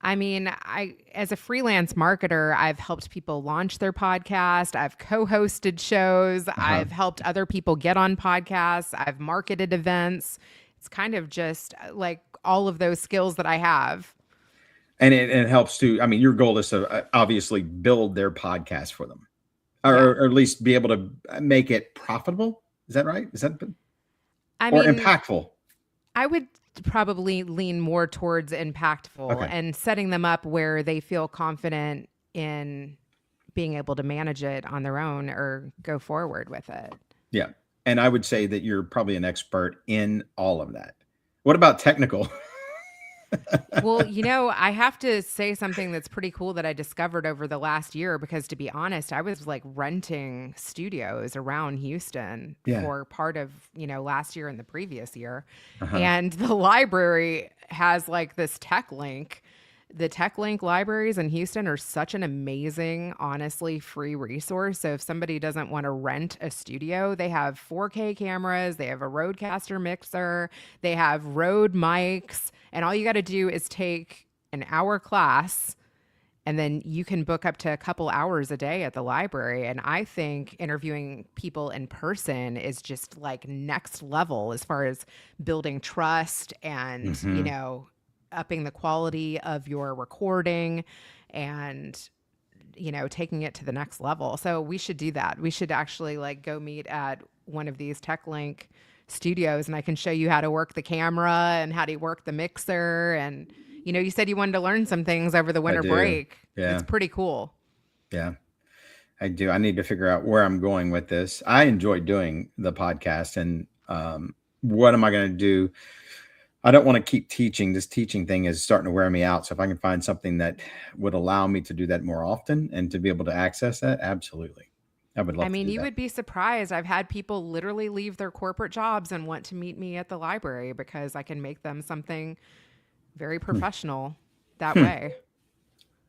Speaker 2: I mean, I as a freelance marketer, I've helped people launch their podcast. I've co-hosted shows.
Speaker 1: Uh-huh.
Speaker 2: I've helped other people get on podcasts. I've marketed events. It's kind of just like all of those skills that I have.
Speaker 1: And it helps to, I mean, your goal is to obviously build their podcast for them,
Speaker 2: Yeah.
Speaker 1: or at least be able to make it profitable. Is that right? Is that
Speaker 2: I
Speaker 1: or
Speaker 2: mean,
Speaker 1: impactful?
Speaker 2: I would probably lean more towards impactful
Speaker 1: Okay.
Speaker 2: and setting them up where they feel confident in being able to manage it on their own or go forward with it.
Speaker 1: Yeah. And I would say that you're probably an expert in all of that. What about technical?
Speaker 2: Well, I have to say something that's pretty cool that I discovered over the last year because to be honest, I was like renting studios around Houston
Speaker 1: Yeah.
Speaker 2: for part of, last year and the previous year.
Speaker 1: Uh-huh.
Speaker 2: And the library has like this tech link. The tech link libraries in Houston are such an amazing, honestly free resource. So if somebody doesn't want to rent a studio, they have 4K cameras, they have a Rodecaster mixer, they have Rode mics, and all you got to do is take an hour class and then you can book up to a couple hours a day at the library. And I think interviewing people in person is just like next level as far as building trust and,
Speaker 1: Hmm.
Speaker 2: upping the quality of your recording and, taking it to the next level. So we should do that. We should actually like go meet at one of these Tech Link studios and I can show you how to work the camera and how to work the mixer. And, you said you wanted to learn some things over the
Speaker 1: I
Speaker 2: winter
Speaker 1: do.
Speaker 2: break. It's
Speaker 1: Yeah.
Speaker 2: pretty cool.
Speaker 1: Yeah. I do. I need to figure out where I'm going with this. I enjoy doing the podcast, and what am I going to do? I don't want to keep teaching. This teaching thing is starting to wear me out. So if I can find something that would allow me to do that more often and to be able to access that, absolutely. I would
Speaker 2: I
Speaker 1: love to
Speaker 2: mean,
Speaker 1: do
Speaker 2: you
Speaker 1: that.
Speaker 2: would be surprised. I've had people literally leave their corporate jobs and want to meet me at the library because I can make them something very
Speaker 1: Hmm.
Speaker 2: professional that
Speaker 1: Hmm.
Speaker 2: way.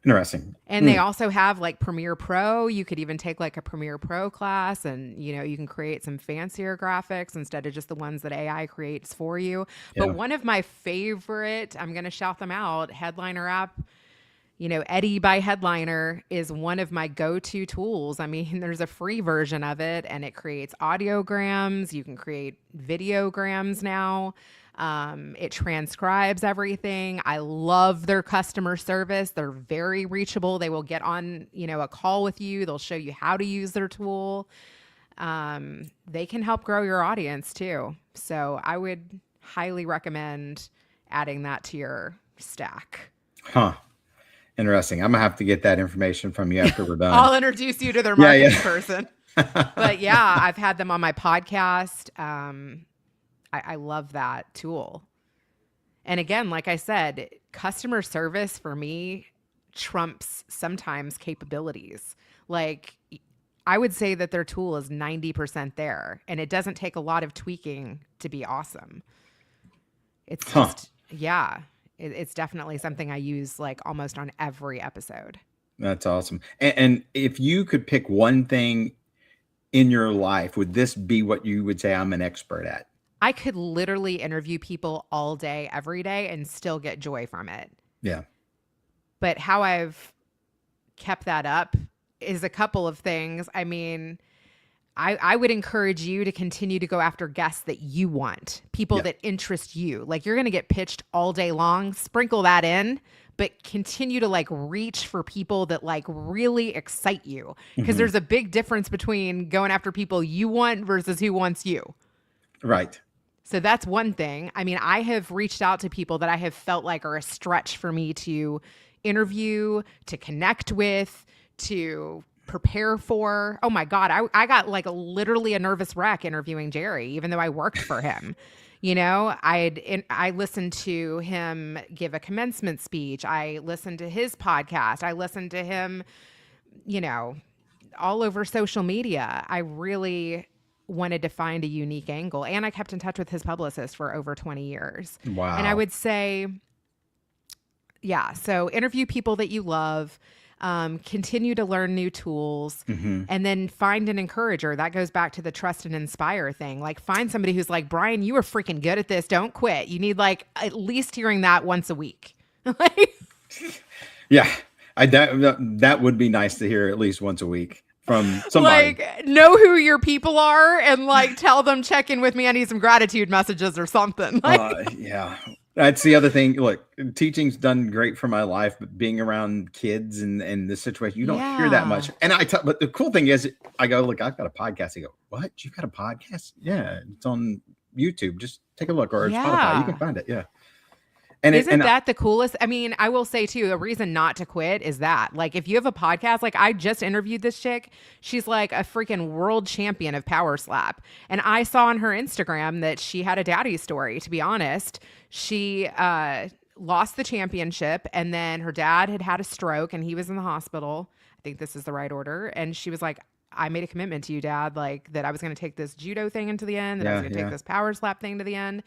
Speaker 1: Interesting.
Speaker 2: And they
Speaker 1: Hmm.
Speaker 2: also have like Premiere Pro. You could even take like a Premiere Pro class and, you can create some fancier graphics instead of just the ones that AI creates for you. But
Speaker 1: Yeah.
Speaker 2: one of my favorite, I'm going to shout them out, Headliner app, Eddie by Headliner is one of my go-to tools. I mean, there's a free version of it and it creates audiograms. You can create videograms now. It transcribes everything. I love their customer service. They're very reachable. They will get on, a call with you. They'll show you how to use their tool. They can help grow your audience too. So I would highly recommend adding that to your stack.
Speaker 1: Huh. Interesting. I'm gonna have to get that information from you after we're done.
Speaker 2: I'll introduce you to their
Speaker 1: Yeah.
Speaker 2: marketing person.
Speaker 1: Yeah.
Speaker 2: But yeah, I've had them on my podcast. I love that tool. And again, like I said, customer service for me trumps sometimes capabilities. Like I would say that their tool is 90% there, and it doesn't take a lot of tweaking to be awesome. It's
Speaker 1: Huh.
Speaker 2: just, yeah, it's definitely something I use like almost on every episode.
Speaker 1: That's awesome. And if you could pick one thing in your life, would this be what you would say I'm an expert at?
Speaker 2: I could literally interview people all day, every day, and still get joy from it.
Speaker 1: Yeah.
Speaker 2: But how I've kept that up is a couple of things. I mean, I would encourage you to continue to go after guests that you want, people that interest you. Like, you're going to get pitched all day long, sprinkle that in, but continue to like reach for people that like really excite you. Because there's a big difference between going after people you want versus who wants you.
Speaker 1: Right.
Speaker 2: So that's one thing. I mean, I have reached out to people that I have felt like are a stretch for me to interview, to connect with, to prepare for. Oh my God, I got like literally a nervous wreck interviewing Jerry, even though I worked for him. You know, I listened to him give a commencement speech. I listened to his podcast. I listened to him, you know, all over social media. I really wanted to find a unique angle. And I kept in touch with his publicist for over 20 years.
Speaker 1: Wow.
Speaker 2: And I would say, yeah, so interview people that you love, continue to learn new tools, and then find an encourager. That goes back to the trust and inspire thing. Like, find somebody who's like, Bryan, you are freaking good at this. Don't quit. You need like at least hearing that once a week.
Speaker 1: Yeah. That would be nice to hear at least once a week from somebody.
Speaker 2: Like, know who your people are and like tell them, check in with me. I need some gratitude messages or something. Like,
Speaker 1: yeah. That's the other thing. Look, teaching's done great for my life, but being around kids and the situation, you don't hear that much. And but the cool thing is, I go, look, I've got a podcast. They go, what? You got a podcast? Yeah, it's on YouTube. Just take a look, or Spotify. You can find it. Yeah. And
Speaker 2: isn't that the coolest? I mean, I will say too, a reason not to quit is that, like, if you have a podcast, like I just interviewed this chick, she's like a freaking world champion of power slap. And I saw on her Instagram that she had a daddy story, to be honest. She lost the championship, and then her dad had a stroke and he was in the hospital. I think this is the right order. And she was like, I made a commitment to you, Dad, like that I was going to take this judo thing into the end, that I was going to take this power slap thing to the end.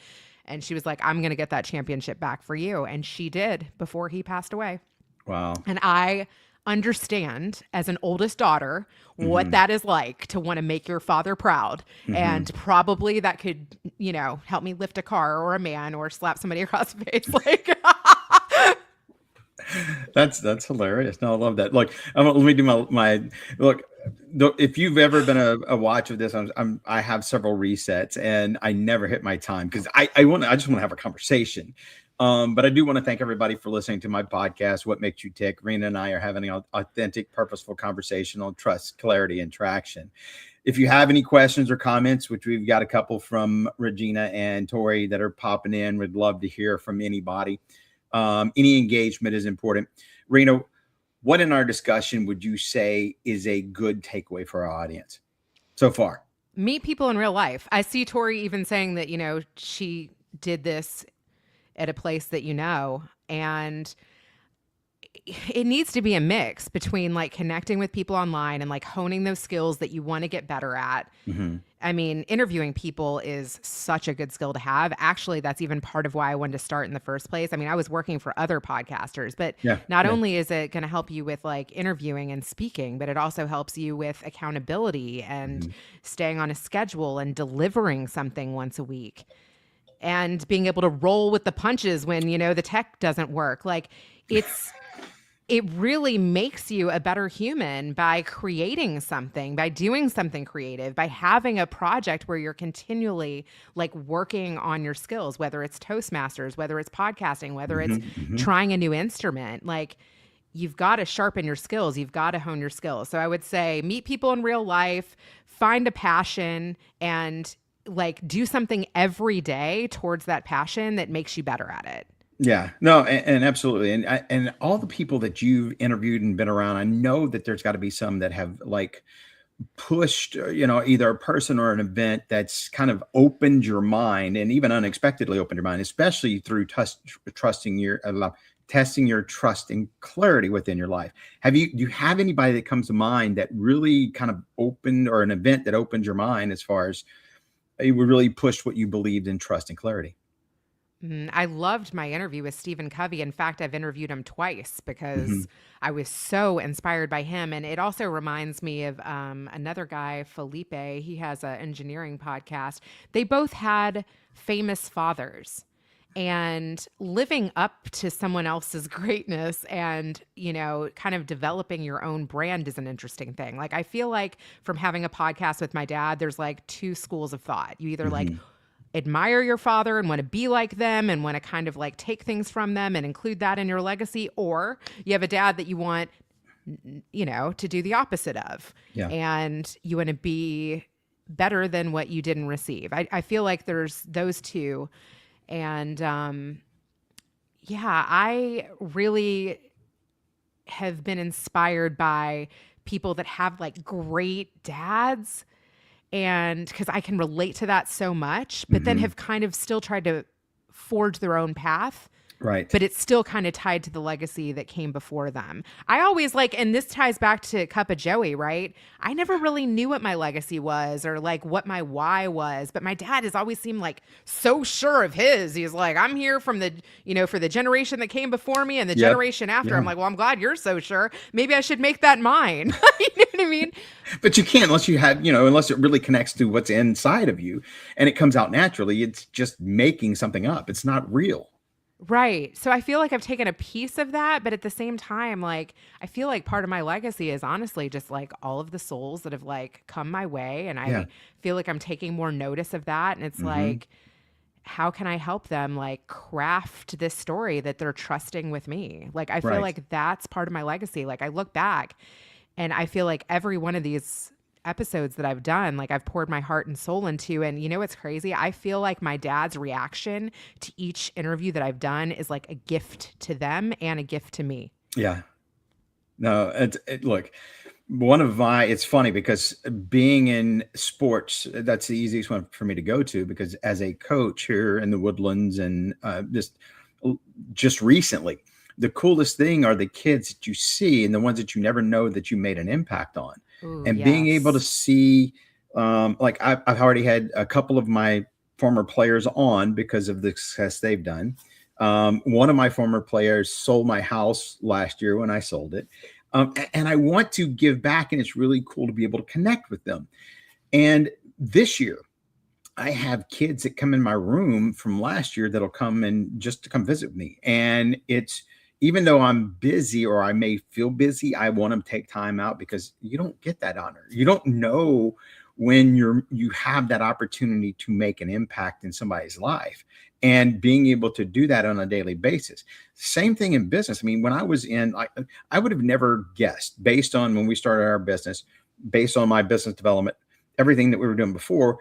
Speaker 2: And she was like, I'm going to get that championship back for you. And she did before he passed away.
Speaker 1: Wow.
Speaker 2: And I understand, as an oldest daughter, what that is like to want to make your father proud. And probably that could, you know, help me lift a car or a man or slap somebody across the face. Like,
Speaker 1: that's hilarious. No, I love that. Look, let me do my look. If you've ever been a watch of this, I have several resets and I never hit my time because I just want to have a conversation. But I do want to thank everybody for listening to my podcast, What Makes You Tick. Reena and I are having an authentic, purposeful conversation on trust, clarity, and traction. If you have any questions or comments, which we've got a couple from Regina and Tori that are popping in, we'd love to hear from anybody. Any engagement is important. Reena, what in our discussion would you say is a good takeaway for our audience so far?
Speaker 2: Meet people in real life. I see Tori even saying that, you know, she did this at a place that you know, and it needs to be a mix between like connecting with people online and like honing those skills that you want to get better at. I mean, interviewing people is such a good skill to have. Actually, that's even part of why I wanted to start in the first place. I mean, I was working for other podcasters, but not only is it going to help you with like interviewing and speaking, but it also helps you with accountability and staying on a schedule and delivering something once a week and being able to roll with the punches when, you know, the tech doesn't work. Like, it really makes you a better human by creating something, by doing something creative, by having a project where you're continually like working on your skills, whether it's Toastmasters, whether it's podcasting, whether it's trying a new instrument. Like, you've got to sharpen your skills. You've got to hone your skills. So I would say meet people in real life, find a passion, and like do something every day towards that passion that makes you better at it.
Speaker 1: Yeah, no, and absolutely. And all the people that you've interviewed and been around, I know that there's got to be some that have like pushed, you know, either a person or an event that's kind of opened your mind and even unexpectedly opened your mind, especially through testing your trust and clarity within your life. Do you have anybody that comes to mind that really kind of opened, or an event that opened your mind as far as you really pushed what you believed in trust and clarity?
Speaker 2: I loved my interview with Stephen Covey. In fact, I've interviewed him twice
Speaker 1: Hmm.
Speaker 2: because I was so inspired by him. And it also reminds me of another guy, Felipe. He has an engineering podcast. They both had famous fathers. And living up to someone else's greatness and, kind of developing your own brand is an interesting thing. Like, I feel like from having a podcast with my dad, there's like two schools of thought. You either like
Speaker 1: Hmm.
Speaker 2: admire your father and want to be like them and want to kind of like take things from them and include that in your legacy, or you have a dad that you want, to do the opposite of,
Speaker 1: Yeah.
Speaker 2: and you want to be better than what you didn't receive. I feel like there's those two. And yeah, I really have been inspired by people that have like great dads, and because I can relate to that so much, but then
Speaker 1: Hmm.
Speaker 2: have kind of still tried to forge their own path,
Speaker 1: Right.
Speaker 2: but it's still kind of tied to the legacy that came before them. I always like, and this ties back to Cup of Joey, right? I never really knew what my legacy was or like what my why was, but my dad has always seemed like so sure of his. He's like, I'm here from the, for the generation that came before me and the
Speaker 1: Yep.
Speaker 2: generation after.
Speaker 1: Yeah.
Speaker 2: I'm like, well, I'm glad you're so sure. Maybe I should make that mine. You know what I mean?
Speaker 1: But you can't unless you have, unless it really connects to what's inside of you and it comes out naturally. It's just making something up. It's not real.
Speaker 2: Right. So I feel like I've taken a piece of that, but at the same time, like, I feel like part of my legacy is honestly just like all of the souls that have like come my way. And
Speaker 1: Yeah.
Speaker 2: I feel like I'm taking more notice of that. And it's
Speaker 1: Hmm.
Speaker 2: like, how can I help them like craft this story that they're trusting with me? Like, I feel
Speaker 1: Right.
Speaker 2: like that's part of my legacy. Like, I look back and I feel like every one of these episodes that I've done, like I've poured my heart and soul into. And you know what's crazy? I feel like my dad's reaction to each interview that I've done is like a gift to them and a gift to me.
Speaker 1: Yeah. No, look, it's funny because being in sports, that's the easiest one for me to go to because as a coach here in the Woodlands and just recently, the coolest thing are the kids that you see and the ones that you never know that you made an impact on.
Speaker 2: Ooh,
Speaker 1: And being able to
Speaker 2: yes.
Speaker 1: see, like I've already had a couple of my former players on because of the success they've done. One of my former players sold my house last year when I sold it. And I want to give back, and it's really cool to be able to connect with them. And this year, I have kids that come in my room from last year that'll come and just to come visit me. And it's even though I'm busy or I may feel busy, I want them to take time out because you don't get that honor. You don't know when you have that opportunity to make an impact in somebody's life and being able to do that on a daily basis. Same thing in business. I mean, when I was in, I would have never guessed based on when we started our business, based on my business development, everything that we were doing before,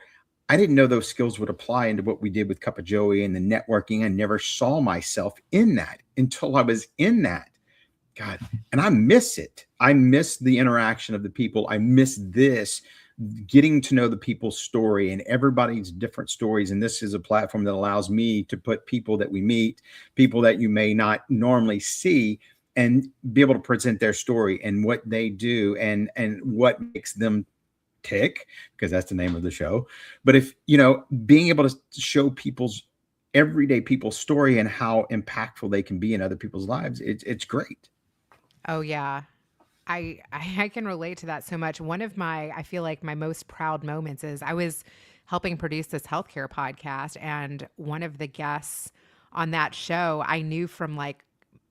Speaker 1: I didn't know those skills would apply into what we did with Cup of Joey and the networking. I never saw myself in that until I was in that. God, and I miss it. I miss the interaction of the people. I miss this getting to know the people's story and everybody's different stories. And this is a platform that allows me to put people that we meet, people that you may not normally see, and be able to present their story and what they do and what makes them tick, because that's the name of the show. But if being able to show everyday people's story and how impactful they can be in other people's lives, it's great.
Speaker 2: Oh, yeah. I can relate to that so much. One of my, I feel like my most proud moments is I was helping produce this healthcare podcast, and one of the guests on that show I knew from like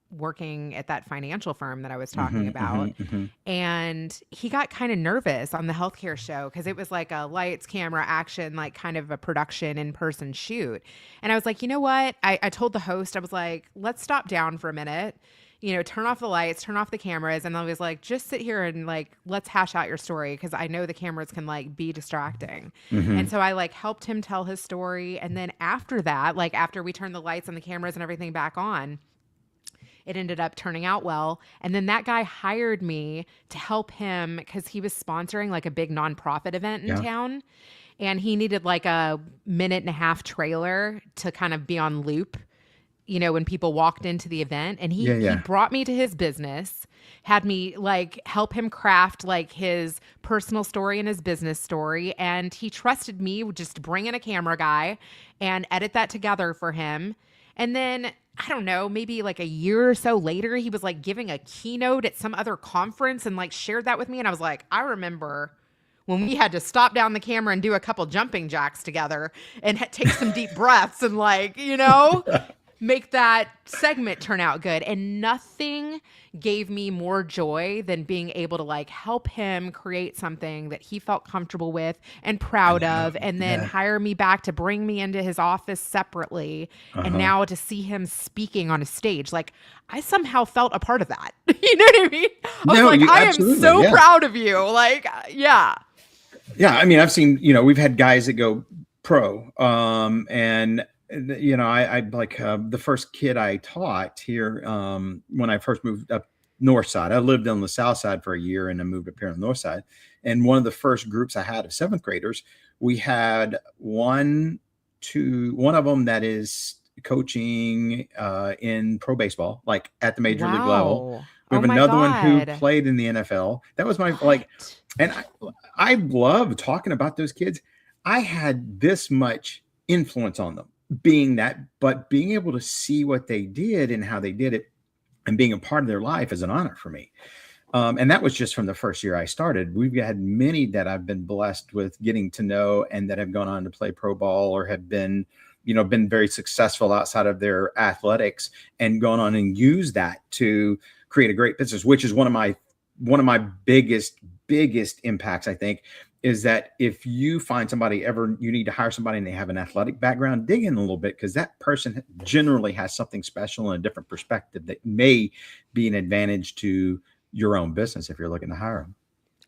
Speaker 2: working at that financial firm that I was talking
Speaker 1: Hmm. Hmm.
Speaker 2: about.
Speaker 1: Hmm.
Speaker 2: And he got kind of nervous on the healthcare show because it was like a lights, camera, action, like kind of a production in person shoot. And I was like, you know what? I told the host, I was like, let's stop down for a minute, turn off the lights, turn off the cameras. And I was like, just sit here and like, let's hash out your story because I know the cameras can like be distracting. And
Speaker 1: Hmm.
Speaker 2: so I like helped him tell his story. And then after that, like after we turned the lights and the cameras and everything back on, it ended up turning out well. And then that guy hired me to help him because he was sponsoring like a big nonprofit event in
Speaker 1: Yeah.
Speaker 2: town. And he needed like a minute and a half trailer to kind of be on loop, when people walked into the event. And he
Speaker 1: Yeah.
Speaker 2: he
Speaker 1: Yeah.
Speaker 2: brought me to his business, had me like help him craft like his personal story and his business story. And he trusted me with just bring in a camera guy and edit that together for him. And then I don't know, maybe like a year or so later, he was like giving a keynote at some other conference and like shared that with me. And I was like, I remember when we had to stop down the camera and do a couple jumping jacks together and take some deep breaths and like, make that segment turn out good. And nothing gave me more joy than being able to like help him create something that he felt comfortable with and proud of, and then hire me back to bring me into his office separately. And now to see him speaking on a stage, like I somehow felt a part of that. You know what I mean? I was like, I am so proud of you. Like, yeah.
Speaker 1: Yeah. I mean, I've seen, we've had guys that go pro, and I like the first kid I taught here when I first moved up north side. I lived on the south side for a year and I moved up here on the north side. And one of the first groups I had of seventh graders, we had one of them that is coaching in pro baseball, like at the major league level. We have another one who played in the NFL. That was my and I love talking about those kids. I had this much influence on them. Being able to see what they did and how they did it and being a part of their life is an honor for me. And that was just from the first year I started. We've had many that I've been blessed with getting to know and that have gone on to play pro ball or have been, been very successful outside of their athletics and gone on and used that to create a great business, which is one of my biggest impacts, I think, is that if you find you need to hire somebody and they have an athletic background, dig in a little bit, because that person generally has something special and a different perspective that may be an advantage to your own business if you're looking to hire them.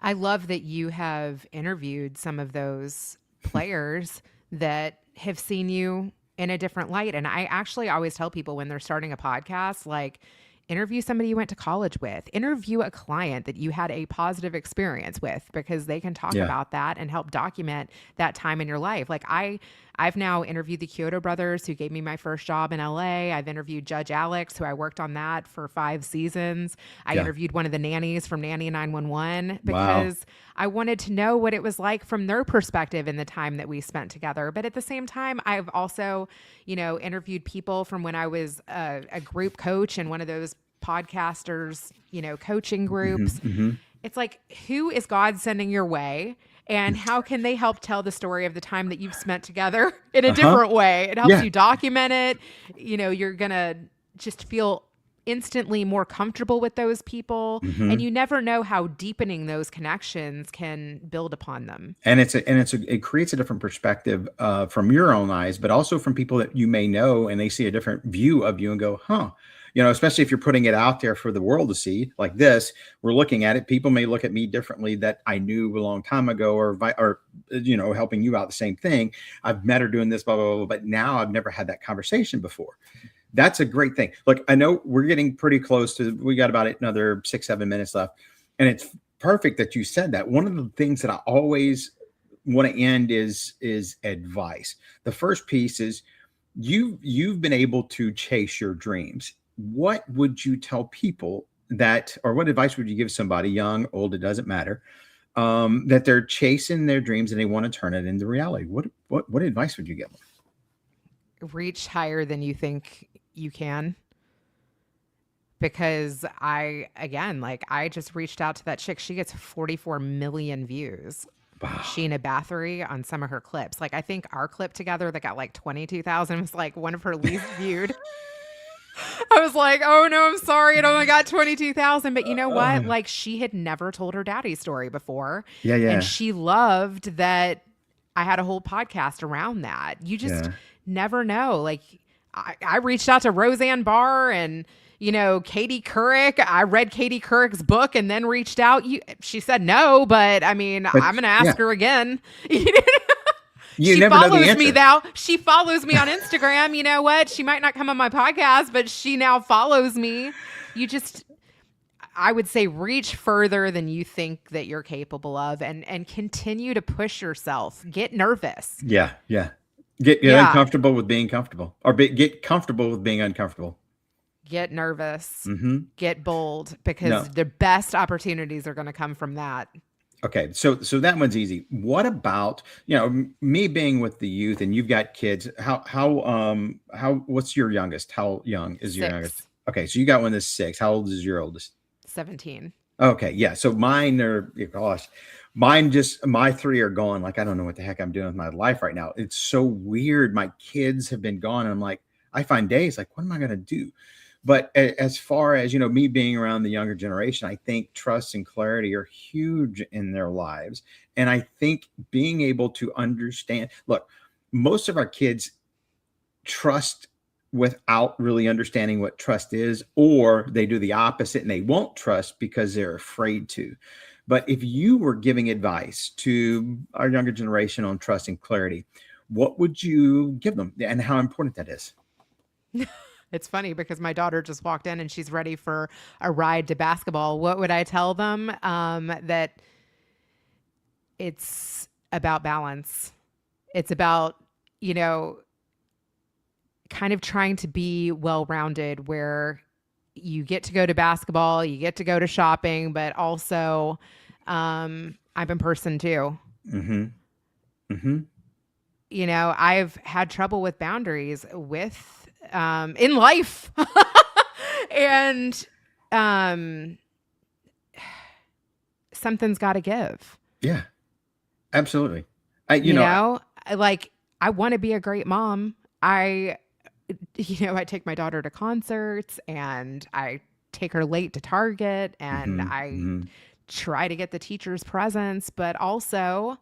Speaker 2: I love that you have interviewed some of those players that have seen you in a different light. And I actually always tell people when they're starting a podcast, like, interview somebody you went to college with, interview a client that you had a positive experience with, because they can talk about that and help document that time in your life. Like I've now interviewed the Kyoto brothers who gave me my first job in LA. I've interviewed Judge Alex, who I worked on that for 5 seasons. I interviewed one of the nannies from Nanny 911 because I wanted to know what it was like from their perspective in the time that we spent together. But at the same time, I've also, interviewed people from when I was a group coach in one of those podcasters, coaching groups. It's like, who is God sending your way? And how can they help tell the story of the time that you've spent together in a different way? It helps you document it. You're going to just feel instantly more comfortable with those people. And you never know how deepening those connections can build upon them.
Speaker 1: And it creates a different perspective from your own eyes, but also from people that you may know, and they see a different view of you and go, especially if you're putting it out there for the world to see like this, we're looking at it. People may look at me differently that I knew a long time ago or helping you out the same thing. I've met her doing this, blah, blah, blah, but now I've never had that conversation before. That's a great thing. Look, I know we're getting pretty close we got about another 6-7 minutes left, and it's perfect that you said that. One of the things that I always want to end is advice. The first piece is you've been able to chase your dreams. What would you tell people or what advice would you give somebody, young, old, it doesn't matter, that they're chasing their dreams and they want to turn it into reality? What advice would you give them?
Speaker 2: Reach higher than you think you can. Because I just reached out to that chick. She gets 44 million views. Wow. Sheena Bathory on some of her clips. Like, I think our clip together that got like 22,000 was like one of her least viewed. I was like, oh no, I'm sorry. It only got 22,000. But you know what? Like, she had never told her daddy's story before. Yeah. And she loved that I had a whole podcast around that. You just never know. Like, I reached out to Roseanne Barr and, Katie Couric. I read Katie Couric's book and then reached out. She said no, but I mean, I'm going to ask her again. She follows me now. She follows me on Instagram. You know what? She might not come on my podcast, but she now follows me. I would say reach further than you think that you're capable of, and continue to push yourself. Get nervous.
Speaker 1: Yeah. Get uncomfortable with being comfortable, or get comfortable with being uncomfortable.
Speaker 2: Get nervous. Get bold, because the best opportunities are going to come from that.
Speaker 1: Okay, so that one's easy. What about, me being with the youth, and you've got kids? How what's your youngest? How young is your youngest?
Speaker 2: 6,
Speaker 1: Okay, so you got one that's 6. How old is your oldest?
Speaker 2: 17.
Speaker 1: Okay, yeah. So mine are, gosh, mine just, my 3 are gone. Like, I don't know what the heck I'm doing with my life right now. It's so weird. My kids have been gone, and I'm like, I find days like, what am I going to do? But as far as, me being around the younger generation, I think trust and clarity are huge in their lives. And I think being able to understand, look, most of our kids trust without really understanding what trust is, or they do the opposite and they won't trust because they're afraid to. But if you were giving advice to our younger generation on trust and clarity, what would you give them, and how important that is?
Speaker 2: It's funny because my daughter just walked in and she's ready for a ride to basketball. What would I tell them? That it's about balance. It's about, you know, kind of trying to be well-rounded where you get to go to basketball, you get to go to shopping, but also I'm a person too.
Speaker 1: Mm-hmm. Mm-hmm.
Speaker 2: I've had trouble with boundaries with in life. And um something's got to give.
Speaker 1: Yeah, absolutely. I, you
Speaker 2: You
Speaker 1: know, I,
Speaker 2: know, like I want to be a great mom. I take my daughter to concerts and I take her late to Target and
Speaker 1: mm-hmm,
Speaker 2: I
Speaker 1: mm-hmm,
Speaker 2: try to get the teacher's presence, but also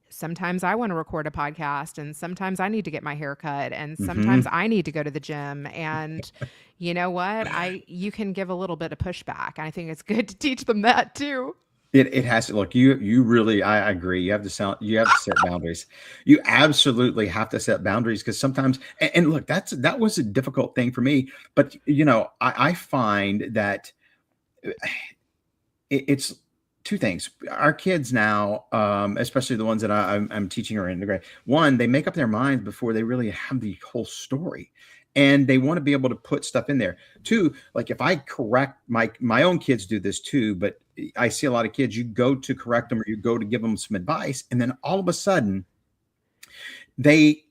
Speaker 2: sometimes I want to record a podcast and sometimes I need to get my hair cut and
Speaker 1: mm-hmm.
Speaker 2: sometimes I need to go to the gym. And you know what? You can give a little bit of pushback. I think it's good to teach them that too.
Speaker 1: It has to look, you really, I agree. You have to set boundaries. You absolutely have to set boundaries, because sometimes, and look, that was a difficult thing for me. But I find that it's two things. Our kids now, especially the ones that I'm teaching or integrate, one, they make up their minds before they really have the whole story. And they want to be able to put stuff in there. Two, like if I correct my own kids do this too, but I see a lot of kids, you go to correct them or you go to give them some advice, and then all of a sudden they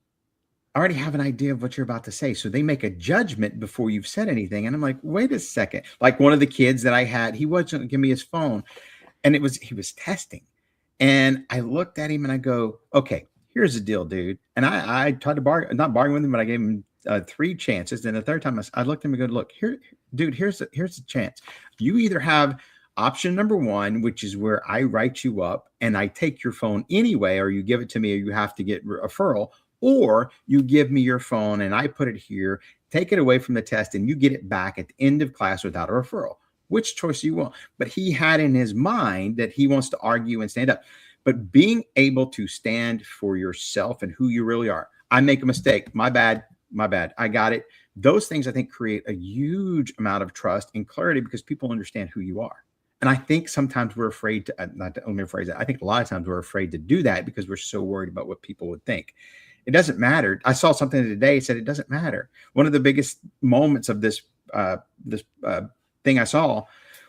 Speaker 1: already have an idea of what you're about to say. So they make a judgment before you've said anything. And I'm like, wait a second. Like one of the kids that I had, he wasn't going to give me his phone, and he was testing. And I looked at him and I go, okay, here's the deal, dude. And I tried to not bargain with him, but I gave him 3 chances. Then the third time I looked at him and go, look here, dude, here's the chance. You either have option number 1, which is where I write you up and I take your phone anyway, or you give it to me, or you have to get a referral, or you give me your phone and I put it here, take it away from the test, and you get it back at the end of class without a referral. Which choice do you want? But he had in his mind that he wants to argue and stand up. But being able to stand for yourself and who you really are. I make a mistake. My bad. I got it. Those things, I think, create a huge amount of trust and clarity because people understand who you are. And I think sometimes we're afraid to, not to only phrase that, I think a lot of times we're afraid to do that because we're so worried about what people would think. It doesn't matter. I saw something today that said it doesn't matter. One of the biggest moments of this thing I saw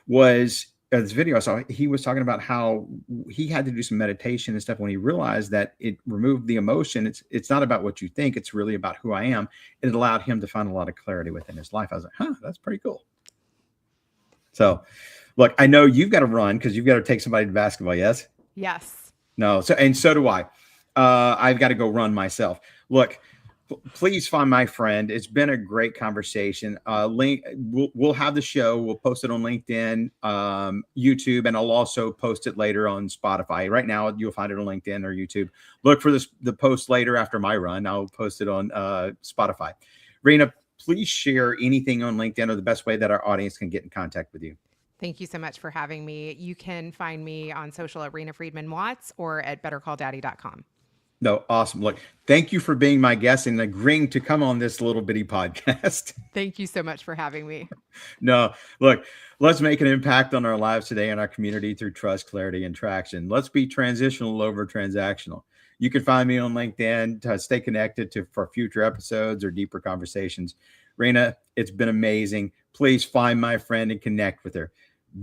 Speaker 1: was this video I saw. He was talking about how he had to do some meditation and stuff when he realized that it removed the emotion. It's not about what you think. It's really about who I am. It allowed him to find a lot of clarity within his life. I was like, huh, that's pretty cool. So look, I know you've got to run because you've got to take somebody to basketball. Yes.
Speaker 2: Yes.
Speaker 1: No. So do I. I've got to go run myself. Look, please find my friend. It's been a great conversation. We'll have the show. We'll post it on LinkedIn, YouTube, and I'll also post it later on Spotify. Right now, you'll find it on LinkedIn or YouTube. Look for the post later after my run. I'll post it on Spotify. Reena, please share anything on LinkedIn or the best way that our audience can get in contact with you.
Speaker 2: Thank you so much for having me. You can find me on social at Reena Friedman Watts or at bettercalldaddy.com.
Speaker 1: No, awesome. Look, thank you for being my guest and agreeing to come on this little bitty podcast.
Speaker 2: Thank you so much for having me.
Speaker 1: No, look, let's make an impact on our lives today and our community through trust, clarity, and traction. Let's be transitional over transactional. You can find me on LinkedIn to stay connected for future episodes or deeper conversations. Reena, it's been amazing. Please find my friend and connect with her.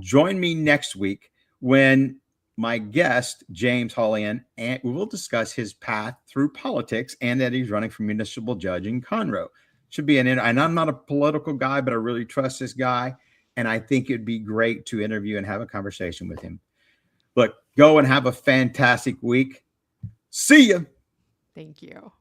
Speaker 1: Join me next week when my guest, James Hollian, and we will discuss his path through politics and that he's running for municipal judge in Conroe. Should be and I'm not a political guy, but I really trust this guy. And I think it'd be great to interview and have a conversation with him. Look, go and have a fantastic week. See you.
Speaker 2: Thank you.